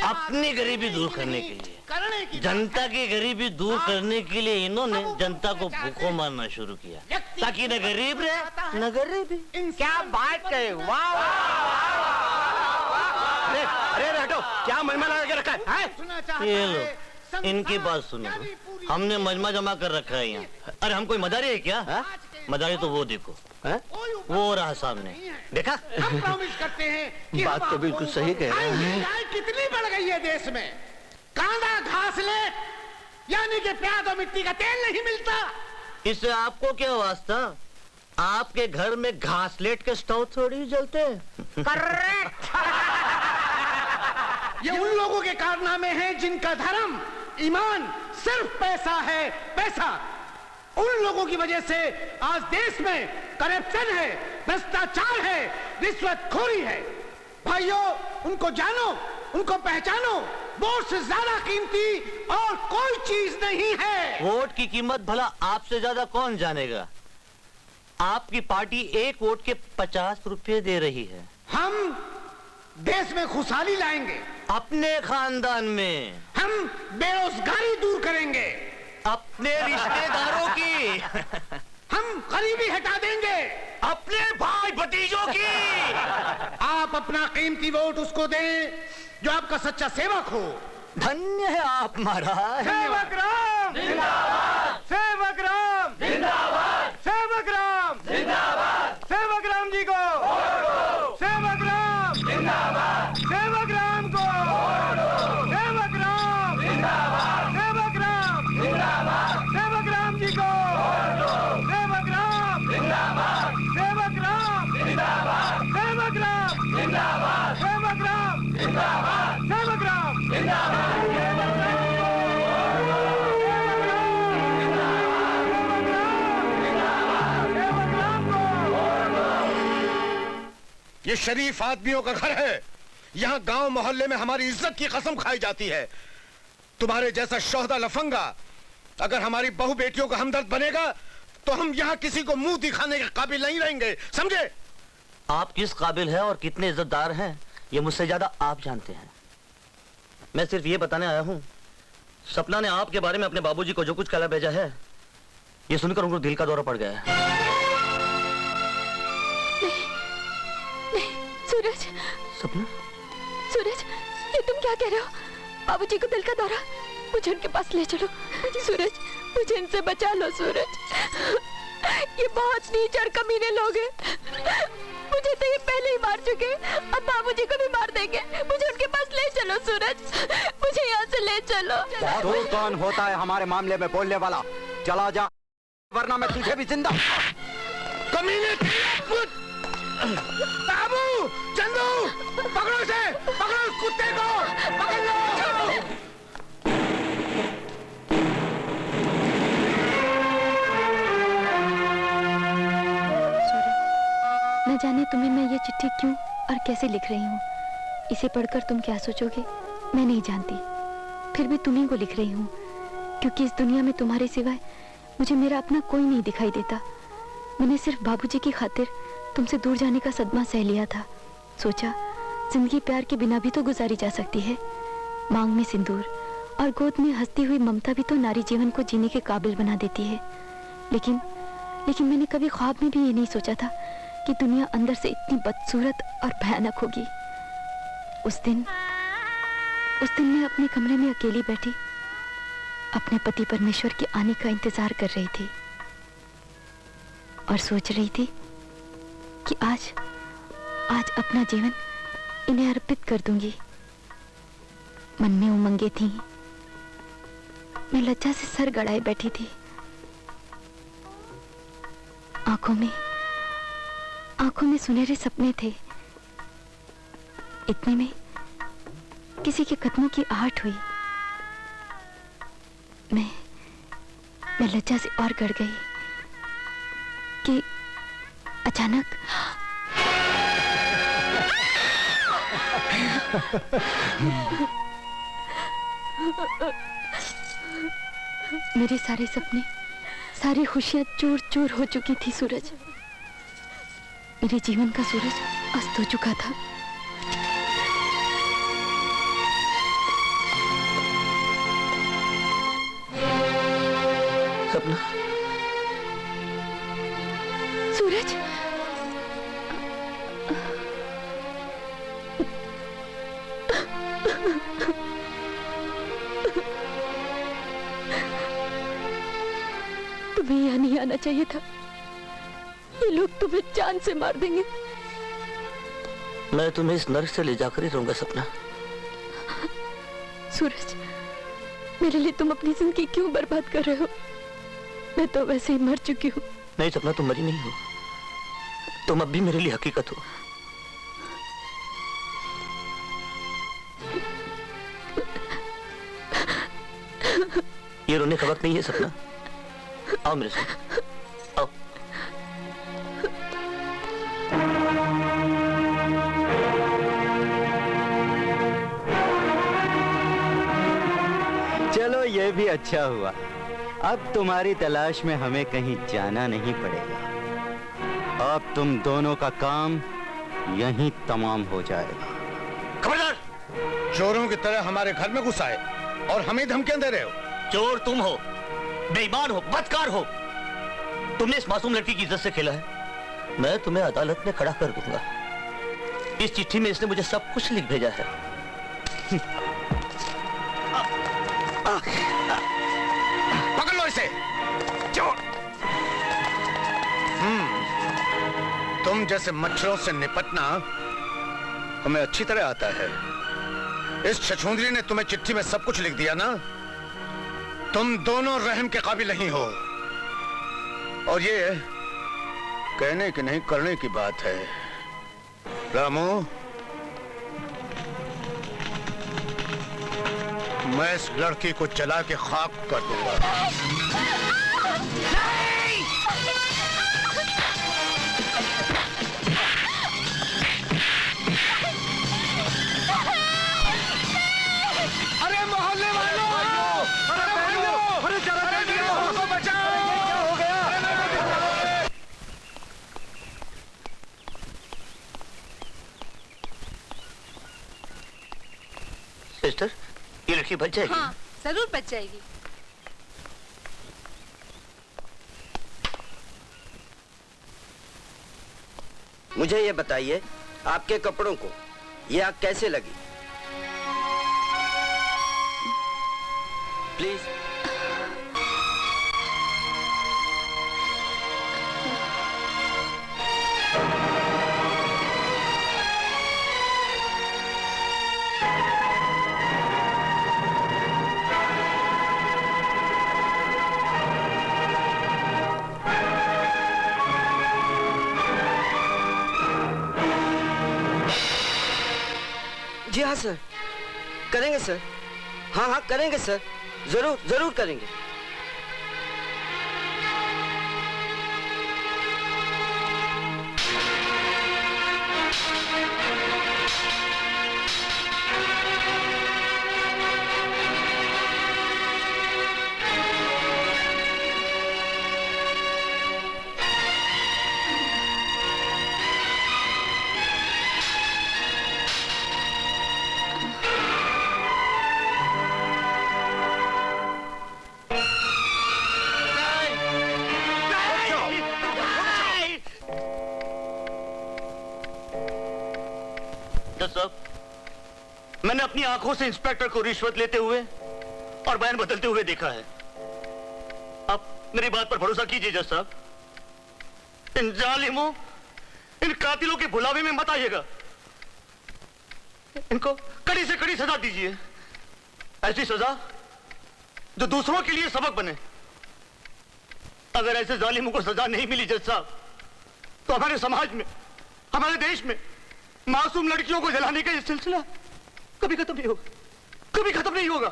अपनी गरीबी दूर करने के लिए, जनता की गरीबी दूर करने के लिए इन्होंने जनता को भूखों मारना शुरू किया, ताकि न गरीब रहे न गरीबी। क्या बात कहे, वाह। अरे हटो, क्या मजमा लगा के रखा है? ये लो, इनकी बात सुनो, हमने मजमा जमा कर रखा है यहाँ। अरे हम कोई मदारी है क्या? मदारी तो वो देखो, वो रहा सामने, देखा? हम प्रॉमिस करते हैं कि बात तो बिल्कुल सही कह रहे हैं। महंगाई कितनी बढ़ गई है देश में, कांदा घास ले यानी कि प्याज और मिट्टी का तेल नहीं मिलता। इससे आपको क्या वास्ता? आपके घर में घासलेट के स्टोव थोड़ी जलते हैं। करेक्ट। ये उन लोगों के कारनामे हैं जिनका धर्म, ईमान सिर्फ पैसा है, पैसा। उन लोगों की वजह से आज देश में करप्शन है, भ्रष्टाचार है, रिश्वतखोरी है। भाइयों, उनको जानो, उनको पहचानो। वोट से ज्यादा कीमती और कोई चीज नहीं है। वोट की कीमत भला आपसे ज्यादा कौन जानेगा? आपकी पार्टी एक वोट के 50 रुपए दे रही है। हम देश में खुशहाली लाएंगे, अपने खानदान में हम बेरोजगारी दूर करेंगे, अपने रिश्तेदारों की हम गरीबी हटा देंगे, अपने भाई भतीजों की। आप अपना कीमती वोट उसको दें जो आपका सच्चा सेवक हो। धन्य है आप महाराज। सेवक राम जिंदाबाद, सेवक राम जिंदाबाद, सेवक राम जिंदाबाद, सेवक राम जी को, सेवक राम जिंदाबाद, सेवक राम को, सेवक राम जिंदाबाद, सेवक राम जिंदाबाद, सेवक राम जी को, सेवक राम जिंदाबाद, सेवक राम जिंदाबाद, सेवक राम जिंदाबाद, सेवक राम जिंदाबाद, सेवक राम जिंदाबाद। ये शरीफ आदमियों का घर है, यहाँ गांव मोहल्ले में हमारी इज्जत की कसम खाई जाती है। तुम्हारे जैसा शोहदा लफंगा अगर हमारी बहू बेटियों का हमदर्द बनेगा तो हम यहाँ किसी को मुंह दिखाने के काबिल नहीं रहेंगे, समझे? आप किस काबिल हैं और कितने इज्जतदार हैं ये मुझसे ज्यादा आप जानते हैं। मैं सिर्फ ये बताने आया हूँ, सपना ने आपके बारे में अपने बाबूजी को जो कुछ कहला भेजा है, ये सुनकर उनको दिल का दौरा पड़ गया है। सूरज, सपना, सूरज, ये तुम क्या कह रहे हो? बाबूजी को दिल का दौरा, मुझे उनके पास ले चलो। सूरज, मुझे इनसे बचा लो सूरज। ये बहुत नीच और कमीने लोग हैं। मुझे तो ये पहले ही मार चुके, अब बाबूजी को भी मार देंगे। मुझे उनके पास ले चलो सूरज, मुझे यहाँ से ले चलो। तू कौन होता है हमारे मामले में बोलने वाला? चला जा, वरना मैं तुझे भी जिंदा। कमीने, बाबू, चंदू, पकड़ो इसे, पकड़ो उस कुत्ते को, पकड़ लो। न जाने तुम्हें मैं ये चिट्ठी क्यों और कैसे लिख रही हूँ। इसे पढ़कर तुम क्या सोचोगे मैं नहीं जानती, फिर भी तुम्हीं को लिख रही हूँ, क्योंकि इस दुनिया में तुम्हारे सिवाय मुझे मेरा अपना कोई नहीं दिखाई देता। मैंने सिर्फ बाबूजी की खातिर तुमसे दूर जाने का सदमा सह लिया था। सोचा जिंदगी प्यार के बिना भी तो गुजारी जा सकती है। मांग में सिंदूर और गोद में हंसती हुई ममता भी तो नारी जीवन को जीने के काबिल बना देती है। लेकिन मैंने कभी ख्वाब में भी ये नहीं सोचा था कि दुनिया अंदर से इतनी बदसूरत और भयानक होगी। उस दिन मैं अपने कमरे में अकेली बैठी अपने पति परमेश्वर के आने का इंतजार कर रही थी और सोच रही थी कि आज अपना जीवन इन्हें अर्पित कर दूंगी। मन में उमंगे थी, मैं लज्जा से सर गड़ाए बैठी थी। आंखों में सुनहरे सपने थे। इतने में किसी के कदमों की आहट हुई। मैं लज्जा से और गड़ गई कि अचानक मेरे सारे सपने, सारी खुशियां चूर चूर हो चुकी थी सूरज। मेरे जीवन का सूरज अस्त हो चुका था। सपना, सूरज, तुम्हें यहाँ नहीं आना चाहिए था। ये लोग तुम्हें जान से मार देंगे। मैं तुम्हें इस नर्क से ले जाकर ही रहूंगा सपना। सूरज, मेरे लिए तुम अपनी जिंदगी क्यों बर्बाद कर रहे हो? मैं तो वैसे ही मर चुकी हूँ। नहीं सपना, तुम मरी नहीं हो। तुम अब भी मेरे लिए हकीकत हो। ये रोने का वक्त नहीं है सपना। आओ मेरे साथ, आओ। चलो ये भी अच्छा हुआ। अब तुम्हारी तलाश में हमें कहीं जाना नहीं पड़ेगा। अब तुम दोनों का काम यहीं तमाम हो जाएगा। खबरदार! चोरों की तरह हमारे घर में घुस आए और हमें धमकियां दे रहे हो। चोर तुम हो, बेईमान हो, बदकार हो। तुमने इस मासूम लड़की की इज्जत से खेला है। मैं तुम्हें अदालत में खड़ा कर दूंगा। इस चिट्ठी में इसने मुझे सब कुछ लिख भेजा है। पकड़ लो इसे। चोर! तुम जैसे मच्छरों से निपटना हमें अच्छी तरह आता है। इस छछूंदरी ने तुम्हें चिट्ठी में सब कुछ लिख दिया ना। तुम दोनों रहम के काबिल नहीं हो। और ये कहने की नहीं करने की बात है। रामू, मैं इस लड़की को जला के खाक कर दूंगा। अरे मोहल्ले वालों, अरे भाइयों, अरे जरा देखिए, हमको बचाओ। क्या हो गया? सिस्टर, ये लड़की बच जाएगी? हाँ, जरूर बच जाएगी। मुझे ये बताइए, आपके कपड़ों को ये आग कैसे लगी? प्लीज। जी हाँ सर, करेंगे सर। हाँ हाँ करेंगे सर, जरूर जरूर करेंगे। मैंने अपनी आंखों से इंस्पेक्टर को रिश्वत लेते हुए और बयान बदलते हुए देखा है। आप मेरी बात पर भरोसा कीजिए जज साहब। इन जालिमों, इन कातिलों के भुलावे में मत आइएगा। इनको कड़ी से कड़ी सजा दीजिए। ऐसी सजा जो दूसरों के लिए सबक बने। अगर ऐसे जालिमों को सजा नहीं मिली जज साहब, तो हमारे समाज में, हमारे देश में मासूम लड़कियों को जलाने का ये सिलसिला कभी खत्म नहीं होगा, कभी खत्म नहीं होगा।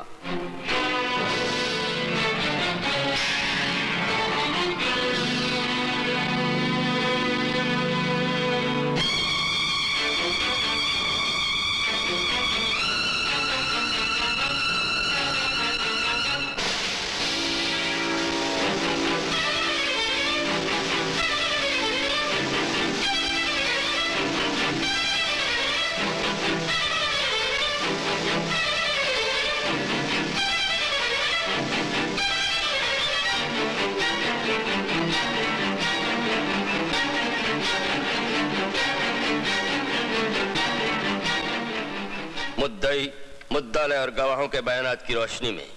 मुद्दाले और गवाहों के बयानात की रोशनी में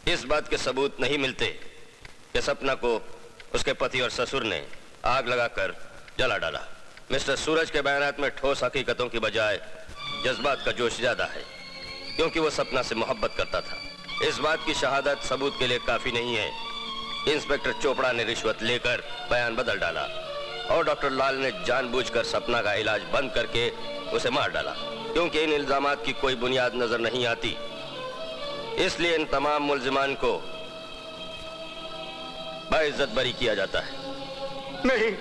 इस बात के सबूत नहीं मिलते कि सपना को उसके पति और ससुर ने आग लगाकर जला डाला। मिस्टर सूरज के बयानात में ठोस हकीकतों की बजाय जज्बात का जोश ज्यादा है, क्योंकि वो सपना से मोहब्बत करता था। इस बात की शहादत सबूत के लिए काफी नहीं है। इंस्पेक्टर चोपड़ा ने रिश्वत लेकर बयान बदल डाला और डॉक्टर लाल ने जानबूझकर सपना का इलाज बंद करके उसे मार डाला, क्योंकि इन इल्जामात की कोई बुनियाद नजर नहीं आती। इसलिए इन तमाम मुल्जिमान को बाइज्जत बरी किया जाता है। नहीं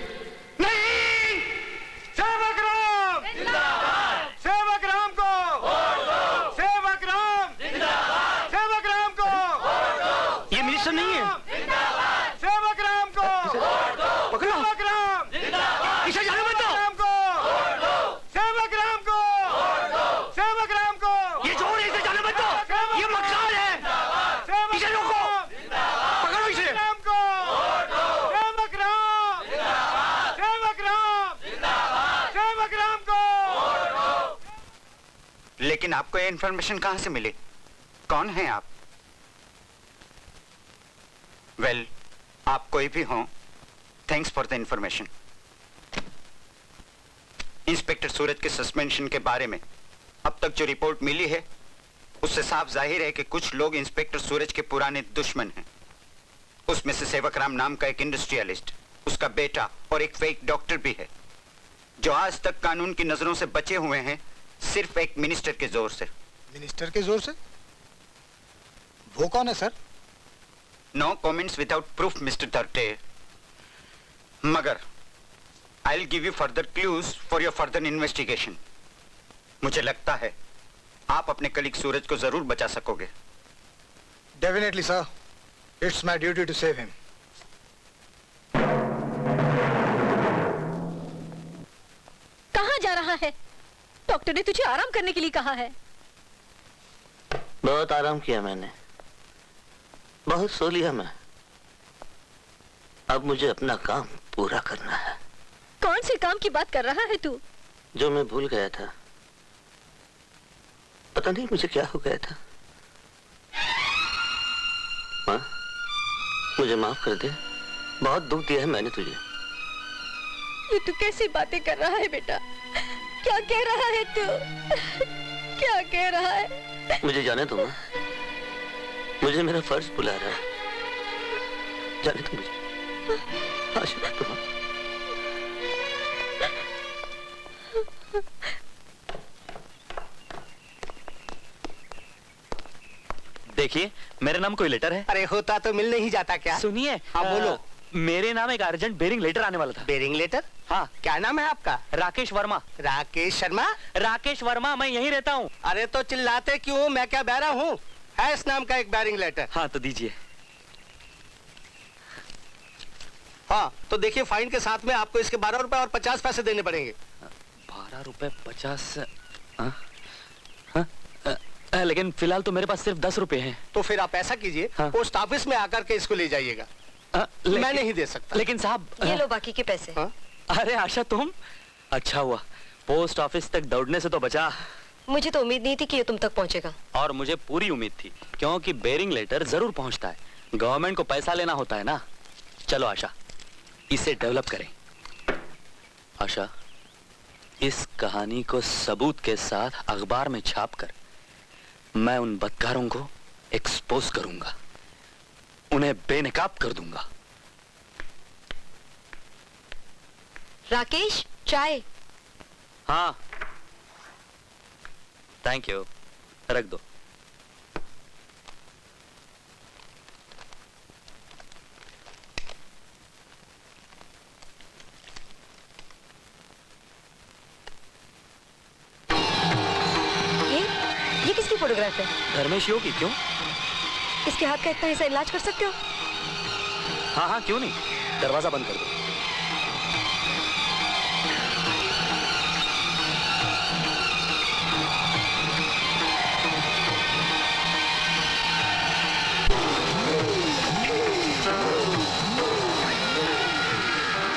नहीं, सेवक राम जिंदाबाद, सेवक राम को वोट दो, सेवक राम जिंदाबाद, सेवक राम को वोट दो। ये मिनिस्टर नहीं है। जिंदाबाद, सेवक राम को वोट दो, पकड़ो, सेवक राम जिंदाबाद, इसे जाने मत दो, राम को वोट दो, सेवक राम को वोट दो, सेवक राम को, ये चोर है, इसे जाने मत दो, ये मक्कार है, इसे रोको, पकड़ो इसे, राम को वोट दो, सेवक राम जिंदाबाद, सेवक राम जिंदाबाद, सेवक राम को वोट दो। लेकिन आपको ये इन्फॉर्मेशन कहां से मिली? कौन है आप? वेल, आप कोई भी हो, thanks for the information. Inspector Suraj के सस्पेंशन के बारे में अब तक जो रिपोर्ट मिली है उससे साफ जाहिर है कि कुछ लोग इंस्पेक्टर सूरज के पुराने दुश्मन हैं। उसमें से सेवक राम नाम का एक इंडस्ट्रियलिस्ट, उसका बेटा और एक फेक डॉक्टर भी है, जो आज तक कानून की नजरों से बचे हुए हैं सिर्फ एक मिनिस्टर के जोर से। मिनिस्टर के जोर से? वो कौन है sir? No comments without proof mister Dharte, मगर I will give you further clues for your further investigation. मुझे लगता है आप अपने कलीग सूरज को जरूर बचा सकोगे। Definitely sir, it's my duty to save him. कहाँ जा रहा है? डॉक्टर ने तुझे आराम करने के लिए कहा है। बहुत आराम किया मैंने, बहुत सो लिया मैं। अब मुझे अपना काम पूरा करना है। कौन से काम की बात कर रहा है तू? जो मैं भूल गया था, पता नहीं मुझे क्या हो गया था। माँ, मुझे माफ कर दे, बहुत दुख दिया है मैंने तुझे। ये तू कैसी बातें कर रहा है बेटा? क्या कह रहा है तू? क्या कह रहा है? मुझे जाने दो माँ, मुझे मेरा फर्ज बुला रहा है। जाने दो मुझे, आशीर्वाद दो माँ। देखिए, मेरे नाम कोई लेटर है? अरे होता तो मिलने ही जाता क्या? सुनिए, हाँ बोलो। मेरे नाम एक अर्जेंट बेरिंग लेटर आने वाला था। Bearing letter? हाँ। क्या नाम है आपका? राकेश वर्मा। राकेश शर्मा? राकेश वर्मा, मैं यहीं रहता हूँ। अरे तो चिल्लाते क्यों? मैं क्या बहरा हूँ? है इस नाम का एक बेरिंग लेटर। हाँ तो दीजिए। हाँ तो देखिए, फाइन के साथ में आपको इसके 12 रुपए और 50 पैसे देने पड़ेंगे। 12 रुपए 50? लेकिन फिलहाल तो मेरे पास सिर्फ 10 रुपए हैं। तो फिर आप ऐसा कीजिए, पोस्ट ऑफिस में आकर के इसको ले जाइएगा। मैं नहीं दे सकता। लेकिन साहब, ये लो बाकी के पैसे। अरे आशा, तुम? अच्छा हुआ पोस्ट ऑफिस तक दौड़ने से तो बचा। मुझे तो उम्मीद नहीं थी कि ये तुम तक पहुंचेगा। और मुझे पूरी उम्मीद थी, क्योंकि बेरिंग लेटर जरूर पहुंचता है। गवर्नमेंट को पैसा लेना होता है ना। चलो आशा, इसे डेवलप करें। आशा, इस कहानी को सबूत के साथ अखबार में छापकर मैं उन बदकारों को एक्सपोज करूंगा, उन्हें बेनकाब कर दूंगा। राकेश, चाय। हाँ, थैंक यू, रख दो। ये किसकी फोटोग्राफ है? धर्मेश योगी। क्यों? इसके हाथ का इतना हिस्सा इलाज कर सकते हो? हाँ हाँ, क्यों नहीं। दरवाजा बंद कर दो।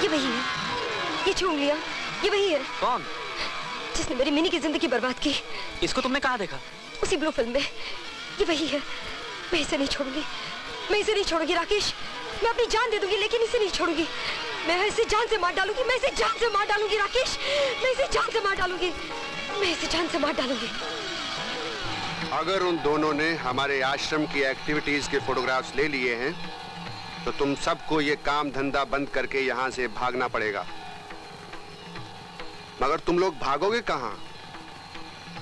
ये वही है, ये छू लिया, ये वही है। कौन? जिसने मेरी मिनी की जिंदगी बर्बाद की। इसको तुमने कहाँ देखा? उसी ब्लू फिल्म में। ये वही है। मैं इसे नहीं छोड़ूंगी, मैं इसे नहीं छोड़ूंगी राकेश। मैं अपनी जान दे दूंगी लेकिन इसे नहीं छोड़ूंगी। मैं इसे जान से मार डालूंगी, मैं इसे जान से मार डालूंगी राकेश। मैं इसे जान से मार डालूंगी, मैं इसे जान से मार डालूंगी। अगर उन दोनों ने हमारे आश्रम की एक्टिविटीज के फोटोग्राफ्स ले लिए हैं तो तुम सबको ये काम धंधा बंद करके यहाँ से भागना पड़ेगा। मगर तुम लोग भागोगे कहाँ?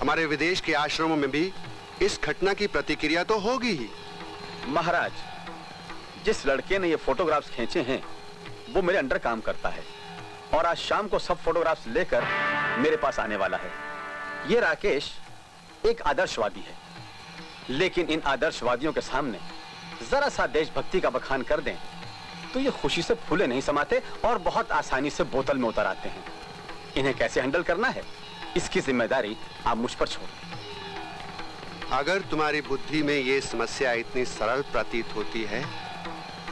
हमारे विदेश के आश्रमों में भी इस घटना की प्रतिक्रिया तो होगी ही। महाराज, जिस लड़के ने ये फोटोग्राफ्स खींचे हैं वो मेरे अंडर काम करता है और आज शाम को सब फोटोग्राफ्स लेकर मेरे पास आने वाला है। ये राकेश एक आदर्शवादी है, लेकिन इन आदर्शवादियों के सामने जरा सा देशभक्ति का बखान कर दें तो ये खुशी से फूले नहीं समाते और बहुत आसानी से बोतल में उतर आते हैं। इन्हें कैसे हैंडल करना है इसकी जिम्मेदारी आप मुझ पर छोड़। अगर तुम्हारी बुद्धि में ये समस्या इतनी सरल प्रतीत होती है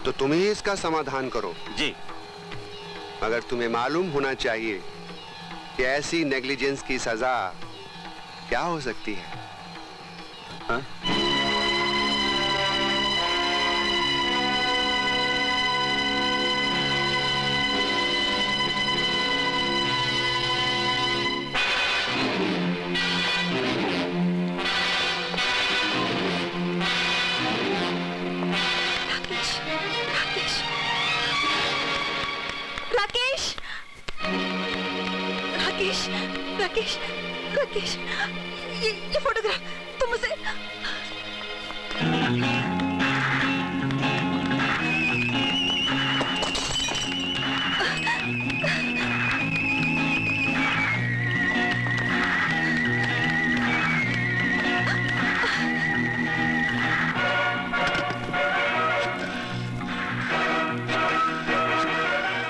तो तुम ही इसका समाधान करो। जी। मगर तुम्हें मालूम होना चाहिए कि ऐसी नेग्लिजेंस की सजा क्या हो सकती है। हाँ? राकेश, राकेश, ये फोटोग्राफ तुम मुझे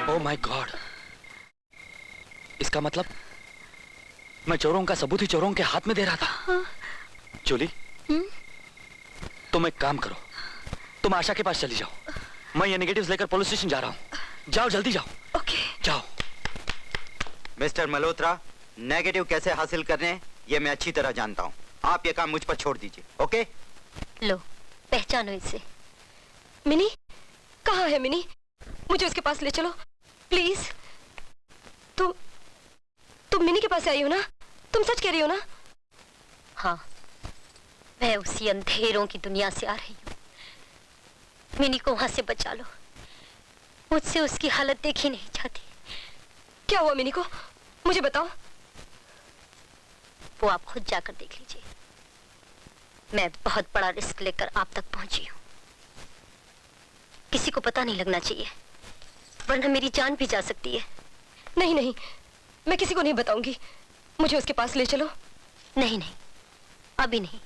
ओह माय गॉड, इसका मतलब मैं चोरों का सबूत ही चोरों के हाथ में दे रहा था। जूली, तुम एक काम करो, तुम आशा के पास चली जाओ। मैं ये नेगेटिव्स लेकर पुलिस स्टेशन जा रहा हूँ। जाओ, जल्दी जाओ। ओके। जाओ। मिस्टर मल्होत्रा, नेगेटिव कैसे हासिल करने हैं ये मैं अच्छी तरह जानता हूँ। आप ये काम मुझ पर छोड़ दीजिए। ओके? लो, पहचानो इसे। मिनी, कहाँ है मिनी? मुझे उसके पास ले चलो प्लीज। तुम मिनी के पास आई हो ना? तुम सच कह रही हो ना? हाँ, मैं उसी अंधेरों की दुनिया से आ रही हूँ। मिनी को वहां से बचा लो, मुझसे उसकी हालत देखी नहीं जाती। क्या हुआ मिनी को? मुझे बताओ। वो आप खुद जाकर देख लीजिए। मैं बहुत बड़ा रिस्क लेकर आप तक पहुंची हूँ। किसी को पता नहीं लगना चाहिए, वरना मेरी जान भी जा सकती है। नहीं नहीं, मैं किसी को नहीं बताऊंगी। मुझे उसके पास ले चलो। नहीं नहीं, अभी नहीं।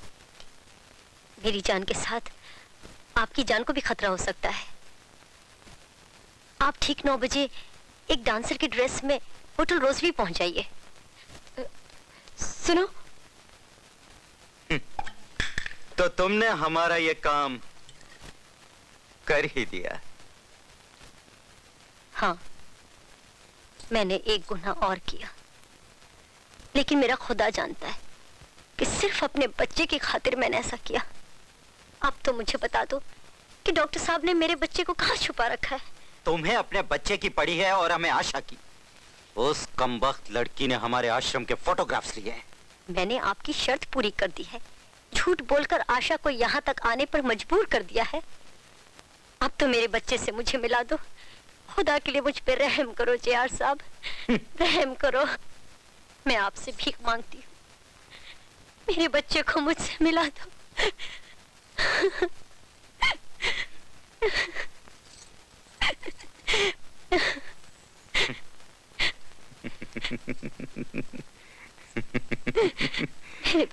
मेरी जान के साथ आपकी जान को भी खतरा हो सकता है। आप ठीक 9 बजे एक डांसर की ड्रेस में होटल रोजरी पहुंच जाइए। सुनो, तो तुमने हमारा ये काम कर ही दिया। हाँ, मैंने एक गुनाह और किया, लेकिन मेरा खुदा जानता है कि सिर्फ अपने बच्चे की खातिर मैंने ऐसा किया। अब तो मुझे बता दो कि डॉक्टर साहब ने मेरे बच्चे को कहाँ छुपा रखा है? तुम्हें अपने बच्चे की पड़ी है और हमें आशा की। उस कमबख्त लड़की ने हमारे आश्रम के फोटोग्राफ्स लिए हैं। मैंने आपकी शर्त पूरी कर दी है, झूठ बोलकर आशा को यहाँ तक आने पर मजबूर कर दिया है। अब तो मेरे बच्चे से मुझे मिला दो। खुदा के लिए मुझ पे रहम करो जेआर साहब, रहम करो। मैं आपसे भीख मांगती हूँ, मेरे बच्चे को मुझसे मिला दो।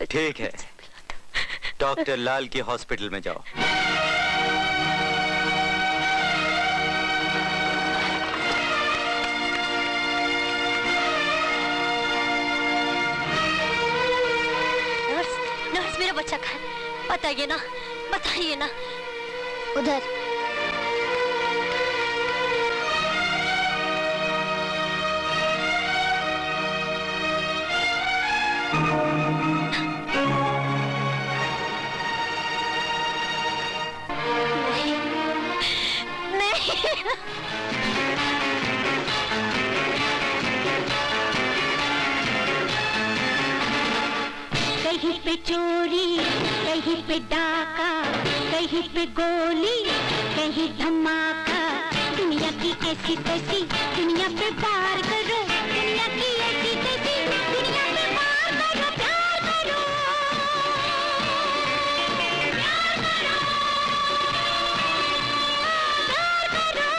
ठीक है, डॉक्टर लाल की हॉस्पिटल में जाओ। नर्स, नर्स, मेरा बच्चा कहाँ है? बताइए ना, बताइए ना। उधर। कहीं पे चोरी, कहीं पे डाका, कहीं पे गोली, कहीं धमाका। दुनिया की ऐसी तैसी दुनिया पे पार करो, दुनिया की ऐसी तैसी दुनिया पे पार करो, प्यार करो, प्यार करो, प्यार करो।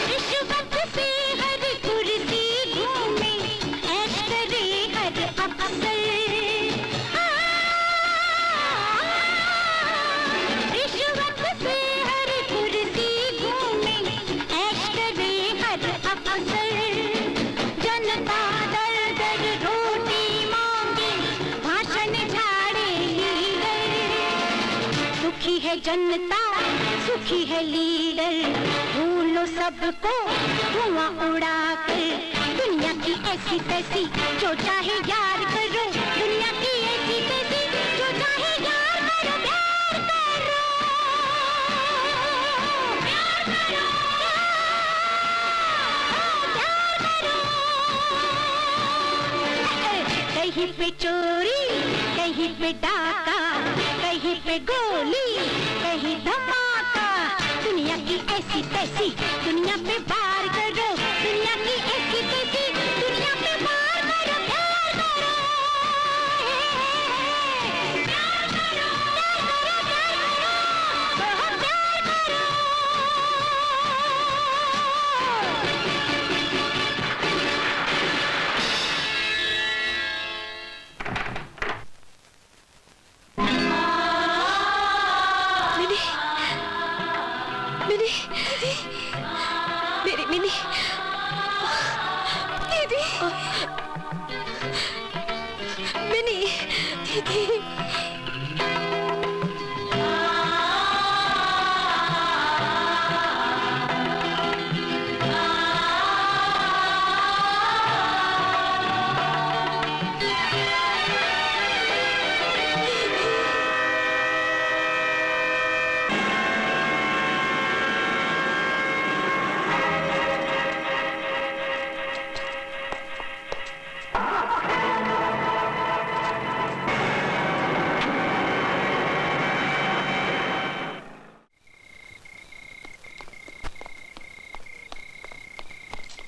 रिश्वत से हर कुर्सी घूमे, ऐश करे हर अफसर। रिश्वत से हर कुर्सी घूमे, ऐश करे हर अफसर। जनता दर दर रोटी मांगे, भाषण झाड़े लीडर। सुखी है जनता, सुखी है लीडर, भूलो सबको धुआं उड़ा कर। दुनिया की ऐसी तैसी जो चाहे यार करो, दुनिया की ऐसी तैसी जो चाहे यार करो, प्यार करो, प्यार करो, प्यार करो। कहीं पे चोरी, कहीं पे डाका, कहीं पे गोली, कहीं धमाका। दुनिया की ऐसी तैसी दुनिया पे पार करो, दुनिया की ऐसी तैसी दुनिया पे पार करो, प्यार करो, प्यार करो, प्यार करो, बहुत प्यार करो। मिनी, मिनी, दीदी, मेरी मिनी, दीदी, मिनी, दीदी।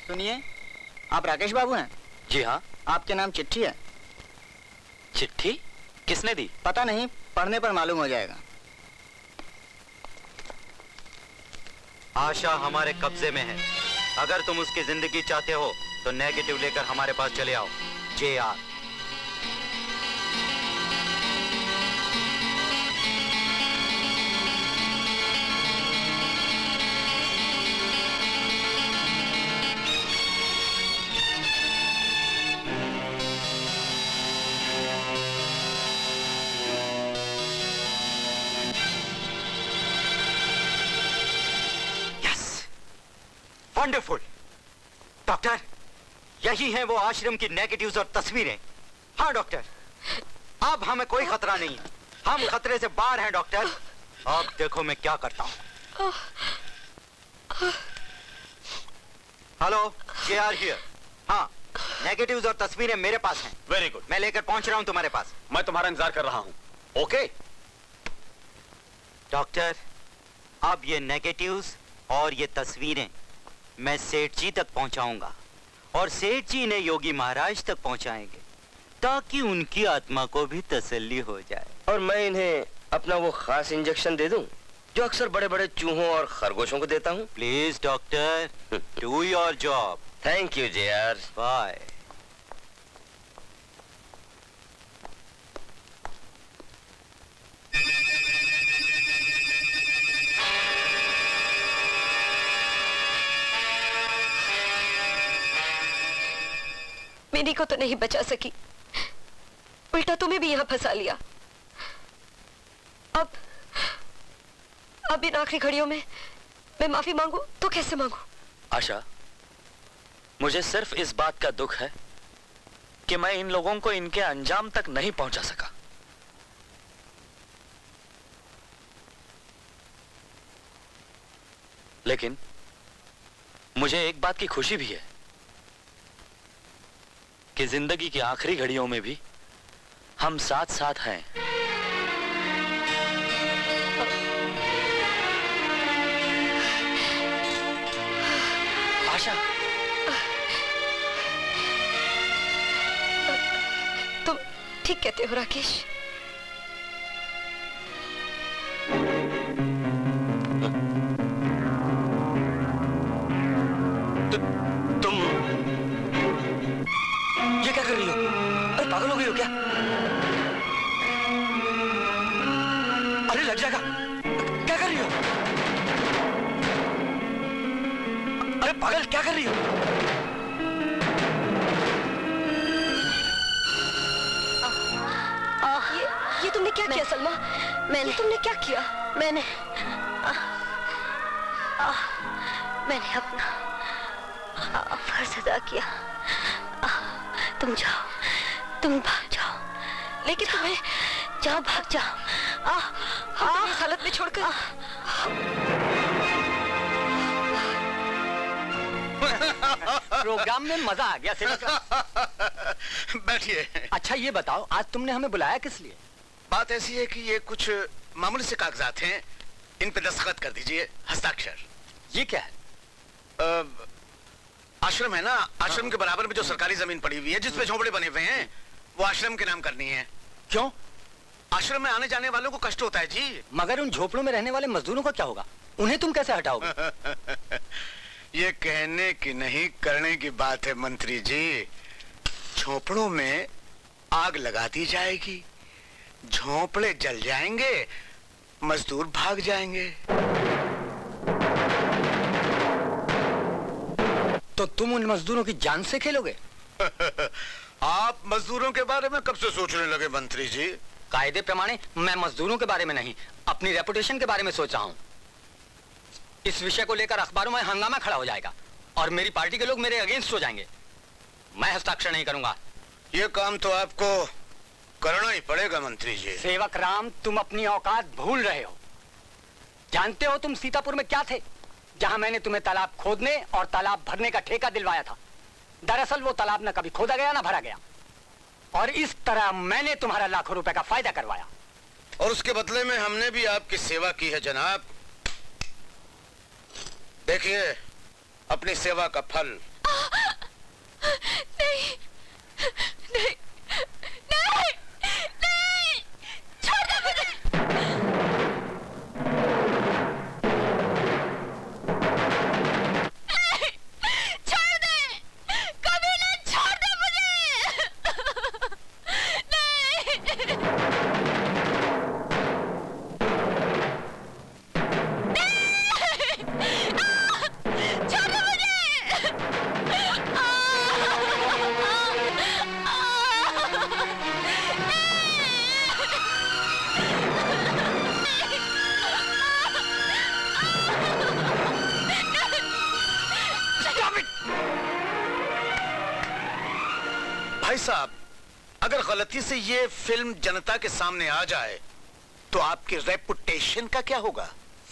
सुनिए, आप राकेश बाबू हैं? जी हाँ। आपके नाम चिट्ठी है। चिट्ठी किसने दी? पता नहीं, पढ़ने पर मालूम हो जाएगा। आशा हमारे कब्जे में है। अगर तुम उसकी जिंदगी चाहते हो तो नेगेटिव लेकर हमारे पास चले आओ। JR। वंडरफुल डॉक्टर, यही है वो आश्रम की नेगेटिव्स और तस्वीरें। हाँ डॉक्टर, अब हमें कोई खतरा नहीं है, हम खतरे से बाहर हैं डॉक्टर। अब देखो मैं क्या करता हूँ। Hello, JR here. हाँ, नेगेटिव्स और तस्वीरें मेरे पास हैं। वेरी गुड, मैं लेकर पहुंच रहा हूं तुम्हारे पास। मैं तुम्हारा इंतजार कर रहा हूं। ओके डॉक्टर, अब ये नेगेटिव्स और ये तस्वीरें मैं सेठ जी तक पहुंचाऊंगा और सेठ जी ने योगी महाराज तक पहुंचाएंगे ताकि उनकी आत्मा को भी तसल्ली हो जाए। और मैं इन्हें अपना वो खास इंजेक्शन दे दूं जो अक्सर बड़े बड़े चूहों और खरगोशों को देता हूं। Please doctor, do your job. Thank you JR। Bye. Mini को तो नहीं बचा सकी, उल्टा तुम्हें भी यहाँ फंसा लिया। अब इन आखिरी घड़ियों में मैं माफी मांगू तो कैसे मांगू? आशा, मुझे सिर्फ इस बात का दुख है कि मैं इन लोगों को इनके अंजाम तक नहीं पहुंचा सका। लेकिन मुझे एक बात की खुशी भी है कि जिंदगी की आखिरी घड़ियों में भी हम साथ साथ हैं। आशा, तुम ठीक कहते हो राकेश। तुम ये क्या कर रही हो? अरे पागल हो गई हो क्या? अरे लग जाएगा। क्या कर रही हो? अरे पागल क्या कर रही हो? ये तुमने क्या किया सलमा? तुमने क्या किया? मैंने अपना फर्ज अदा किया। तुम जाओ, तुम भाग जाओ। लेकिन तुम्हें जाओ, भाग जाओ। हम इस हालत में छोड़कर प्रोग्राम में मजा आ गया सेवक। बैठिए। अच्छा ये बताओ, आज तुमने हमें बुलाया किस लिए? बात ऐसी है कि ये कुछ मामूली से कागजात हैं, इन पे दस्तखत कर दीजिए, हस्ताक्षर। ये क्या है? आश्रम है ना, आश्रम के बराबर में जो सरकारी जमीन पड़ी हुई है जिसपे झोंपड़े बने हुए हैं, वो आश्रम के नाम करनी है। क्यों? आश्रम में आने जाने वालों को कष्ट होता है जी। मगर उन झोपड़ों में रहने वाले मजदूरों का क्या होगा? उन्हें तुम कैसे हटाओगे? ये कहने की नहीं करने की बात है मंत्री जी। झोपड़ों में आग लगा दी जाएगी, झोंपड़े जल जाएंगे, मजदूर भाग जाएंगे। तो तुम उन मजदूरों की जान से खेलोगे? आप मजदूरों के बारे में कब से सोचने लगे मंत्री जी? कायदे प्रमाणे मैं मजदूरों के बारे में नहीं, अपनी रेपुटेशन के बारे में सोच रहा हूँ। इस विषय को लेकर अखबारों में हंगामा खड़ा हो जाएगा और मेरी पार्टी के लोग मेरे अगेंस्ट हो जाएंगे। मैं हस्ताक्षर नहीं करूंगा। ये काम तो आपको करना ही पड़ेगा मंत्री जी। सेवक राम, तुम अपनी औकात भूल रहे हो। जानते हो तुम सीतापुर में क्या थे, जहां मैंने तुम्हें तालाब खोदने और तालाब भरने का ठेका दिलवाया था। दरअसल वो तालाब न कभी खोदा गया ना भरा गया, और इस तरह मैंने तुम्हारा लाखों रुपए का फायदा करवाया। और उसके बदले में हमने भी आपकी सेवा की है जनाब। देखिए अपनी सेवा का फल। नहीं, नहीं, नहीं, नहीं, छोड़ दो मुझे। नहीं, छोड़ दे, कभी ना छोड़ दे मुझे। भाई साहब, अगर गलती से ये फिल्म जनता के सामने आ जाए तो आपकी रेपुटेशन का क्या होगा?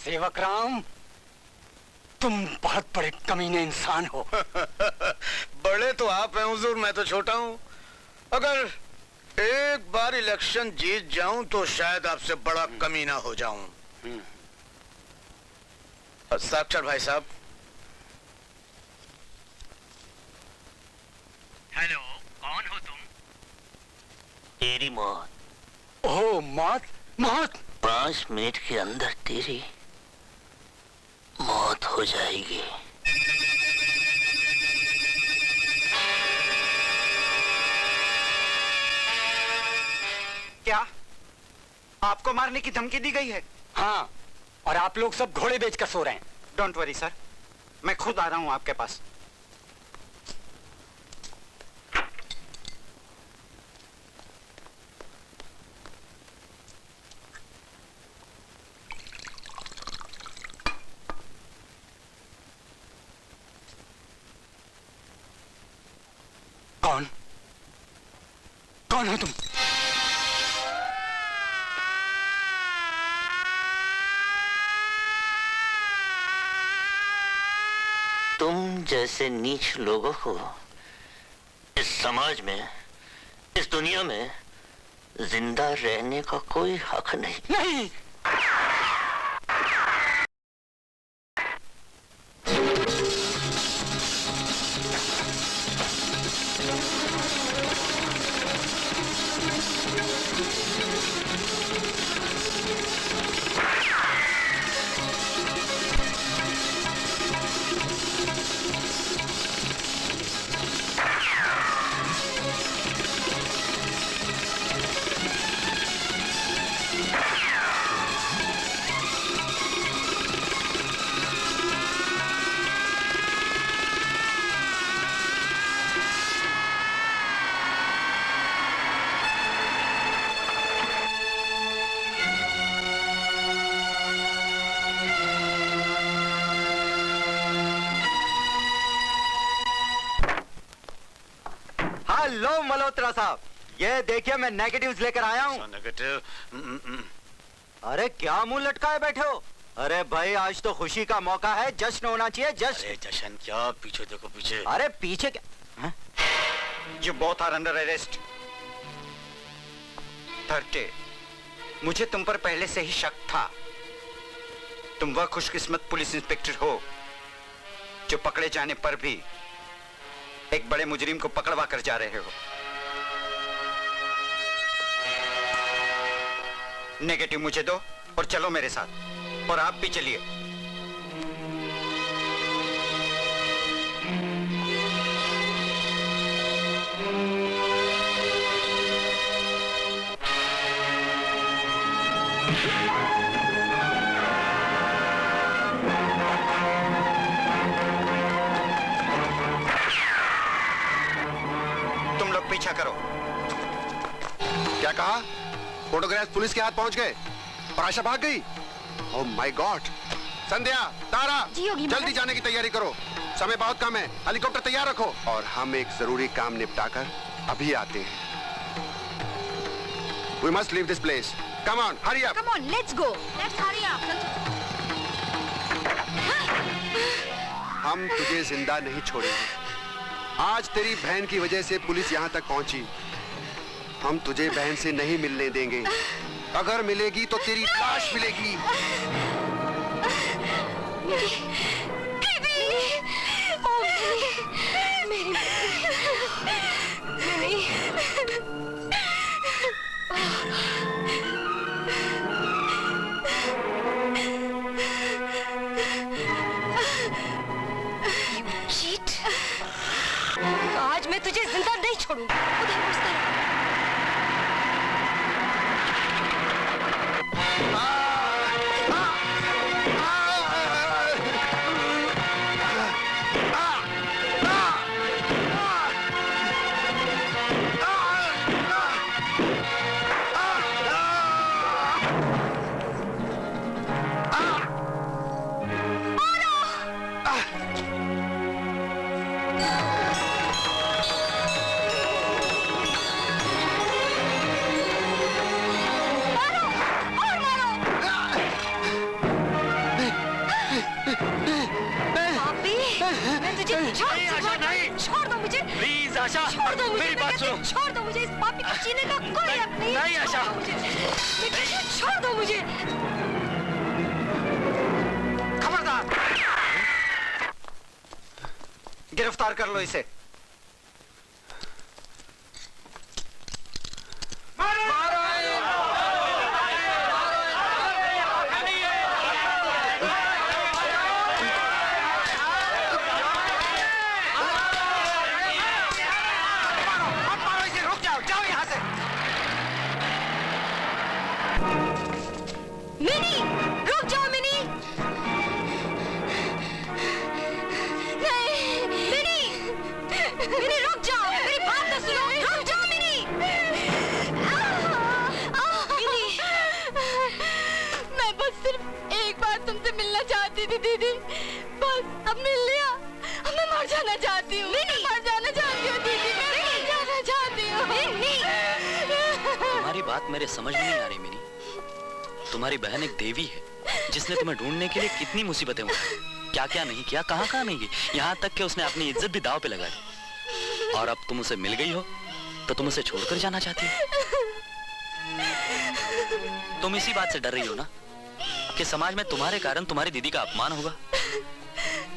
सेवक राम, तुम बहुत बड़े कमीने इंसान हो। बड़े तो आप हैं हुजूर, मैं तो छोटा हूं। अगर एक बार इलेक्शन जीत जाऊं तो शायद आपसे बड़ा कमीना हो जाऊं। साक्षर भाई साहब। हेलो, कौन हो तुम? तेरी मौत। ओह मौत, मौत। 5 मिनट के अंदर तेरी मौत हो जाएगी। क्या आपको मारने की धमकी दी गई है? हाँ, और आप लोग सब घोड़े बेचकर सो रहे हैं। डोंट वरी सर, मैं खुद आ रहा हूं आपके पास। कौन? कौन हो तुम? जैसे नीच लोगों को इस समाज में, इस दुनिया में जिंदा रहने का कोई हक नहीं। नहीं। हेलो मल्होत्रा साहब, ये देखिए मैं नेगेटिव्स लेकर आया हूँ। नेगेटिव? अरे क्या मुंह लटकाए बैठे हो? अरे भाई आज तो खुशी का मौका है, जश्न होना चाहिए, जश्न। अरे जश्न क्या? पीछे देखो पीछे। अरे पीछे क्या? You both are under arrest. 30. मुझे तुम पर पहले से ही शक था। तुम वह खुशकिस्मत पुलिस इंस्पेक्टर हो जो पकड़े जाने पर भी एक बड़े मुजरिम को पकड़वा कर जा रहे हो। नेगेटिव मुझे दो और चलो मेरे साथ, और आप भी चलिए। तुम लोग पीछा करो। क्या कहा? फोटोग्राफ पुलिस के हाथ पहुंच गए और आशा भाग गई? Oh my God. संध्या, तारा, जल्दी जाने की तैयारी करो, समय बहुत कम है, हेलीकॉप्टर तैयार रखो। और हम एक जरूरी काम निपटाकर अभी आते हैं। We must leave this place. Come on, hurry up. Come on, let's go. Let's hurry up. हम तुझे जिंदा नहीं छोड़ेंगे। आज तेरी बहन की वजह से पुलिस यहाँ तक पहुंची। हम तुझे बहन से नहीं मिलने देंगे। अगर मिलेगी तो तेरी लाश मिलेगी। आज मैं तुझे जिंदा नहीं छोड़ूंगी। उधर उस तरफ। छोड़ दो मुझे। प्लीज आशा, छोड़ दो मुझे, मेरी बात सुनो। छोड़ दो मुझे, इस पापी को जीने का कोई हक नहीं। नहीं आशा। छोड़ दो मुझे। खबरदार! गिरफ्तार कर लो इसे। मिनी, रुक जाओ मिनी। नहीं, मिनी, मिनी रुक जाओ, मेरी बात तो सुनो, रुक जाओ मिनी। मिनी, मैं बस सिर्फ एक बार तुमसे मिलना चाहती थी दीदी, बस अब मिल लिया। अब मैं मर जाना चाहती हूँ, मर जाना चाहती हूँ दीदी, मैं मर जाना चाहती हूँ। तुम्हारी बात मेरे समझ में नहीं आ रही मिनी। तुम्हारी बहन एक देवी है जिसने तुम्हें ढूंढने के लिए कितनी मुसीबतें उठाई। क्या क्या नहीं किया, कहाँ कहाँ नहीं की, यहाँ तक कि उसने अपनी इज्जत भी दांव पे लगा दी। और अब तुम उसे मिल गई हो तो तुम उसे छोड़कर जाना चाहती हो। तुम इसी बात से डर रही हो ना कि समाज में तुम्हारे कारण तुम्हारी दीदी का अपमान होगा।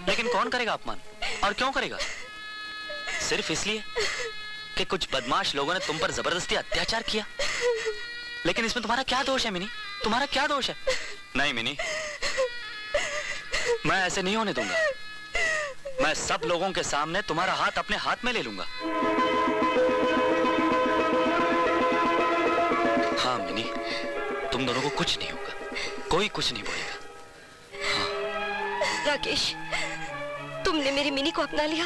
लेकिन कौन करेगा अपमान और क्यों करेगा? सिर्फ इसलिए कि कुछ बदमाश लोगों ने तुम पर जबरदस्ती अत्याचार किया। लेकिन इसमें तुम्हारा क्या दोष है मिनी? तुम्हारा क्या दोष है? नहीं मिनी, मैं ऐसे नहीं होने दूंगा। मैं सब लोगों के सामने तुम्हारा हाथ अपने हाथ में ले लूंगा। हाँ मिनी, तुम दोनों को कुछ नहीं होगा, कोई कुछ नहीं बोलेगा। हाँ। राकेश, तुमने मेरी मिनी को अपना लिया।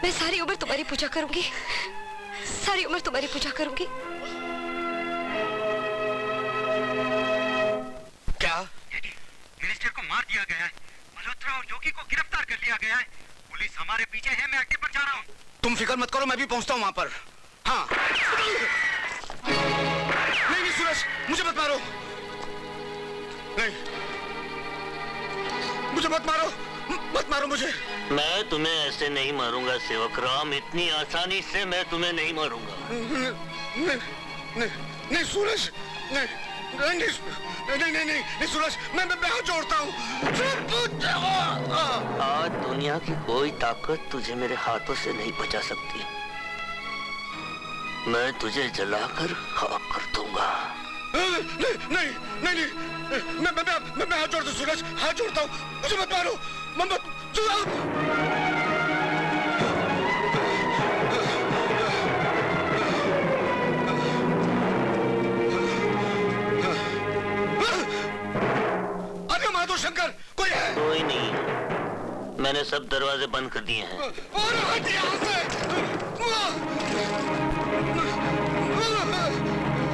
मैं सारी उम्र तुम्हारी पूजा करूंगी, सारी उम्र तुम्हारी पूजा करूंगी। क्या? मिनिस्टर को मार दिया गया है, मल्होत्रा और योगी को गिरफ्तार कर लिया गया है। पुलिस हमारे पीछे है, मैं अड्डे पर जा रहा हूँ। तुम फिक्र मत करो, मैं भी पहुंचता हूं वहां पर। हाँ। नहीं नहीं सूरज, मुझे मत मारो। नहीं, मुझे मत मारो, मत मारो मुझे। मैं तुम्हें ऐसे नहीं मारूंगा सेवक राम, इतनी आसानी से मैं तुम्हें नहीं मारूंगा। नहीं नहीं नहीं सूरज, नहीं नहीं नहीं नहीं नहीं सूरज, मैं हाथ जोड़ता हूँ। आज दुनिया की कोई ताकत तुझे मेरे हाथों से नहीं बचा सकती। मैं तुझे जलाकर खाक कर दूंगा। नहीं नहीं नहीं नहीं, मैं हाथ जोड़ता हूँ सूरज, हाथ जोड़ता हूँ, मुझे मत मारो, मत शंकर, कोई है? कोई नहीं, मैंने सब दरवाजे बंद कर दिए हैं।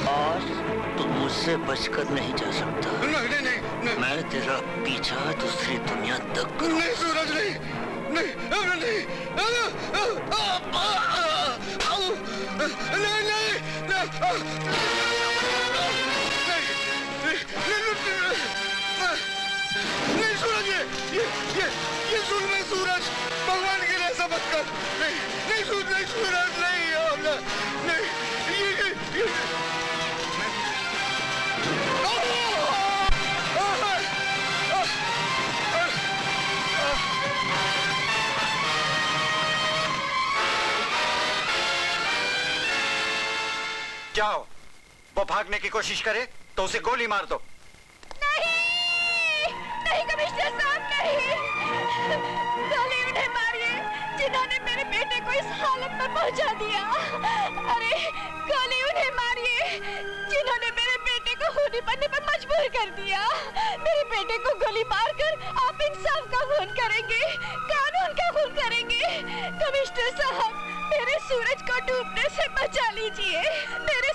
आज तुम मुझसे बचकर नहीं जा सकता। नहीं नहीं नहीं, मैं तेरा पीछा दूसरी दुनिया तक करूं। नहीं सूरज, नहीं नहीं नहीं नहीं नहीं सूरज, ये जुल्म है सूरज, भगवान के लिए ऐसा मत कर। नहीं नहीं सूरज, नहीं सूरज, नहीं नहीं ये जाओ, वो भागने की कोशिश करे तो उसे गोली मार दो। नहीं कमिश्नर साहब, नहीं, गोली उन्हें मारिए जिन्होंने मेरे बेटे को इस हालत में पहुंचा दिया। अरे गोली उन्हें मारिए जिन्होंने मेरे बेटे को खूनी बनने पर मजबूर कर दिया। मेरे बेटे को गोली मारकर आप इंसाफ का खून करेंगे, कानून का खून करेंगे। कमिश्नर साहब, मेरे सूरज को डूबने से बचा लीजिए, मेरे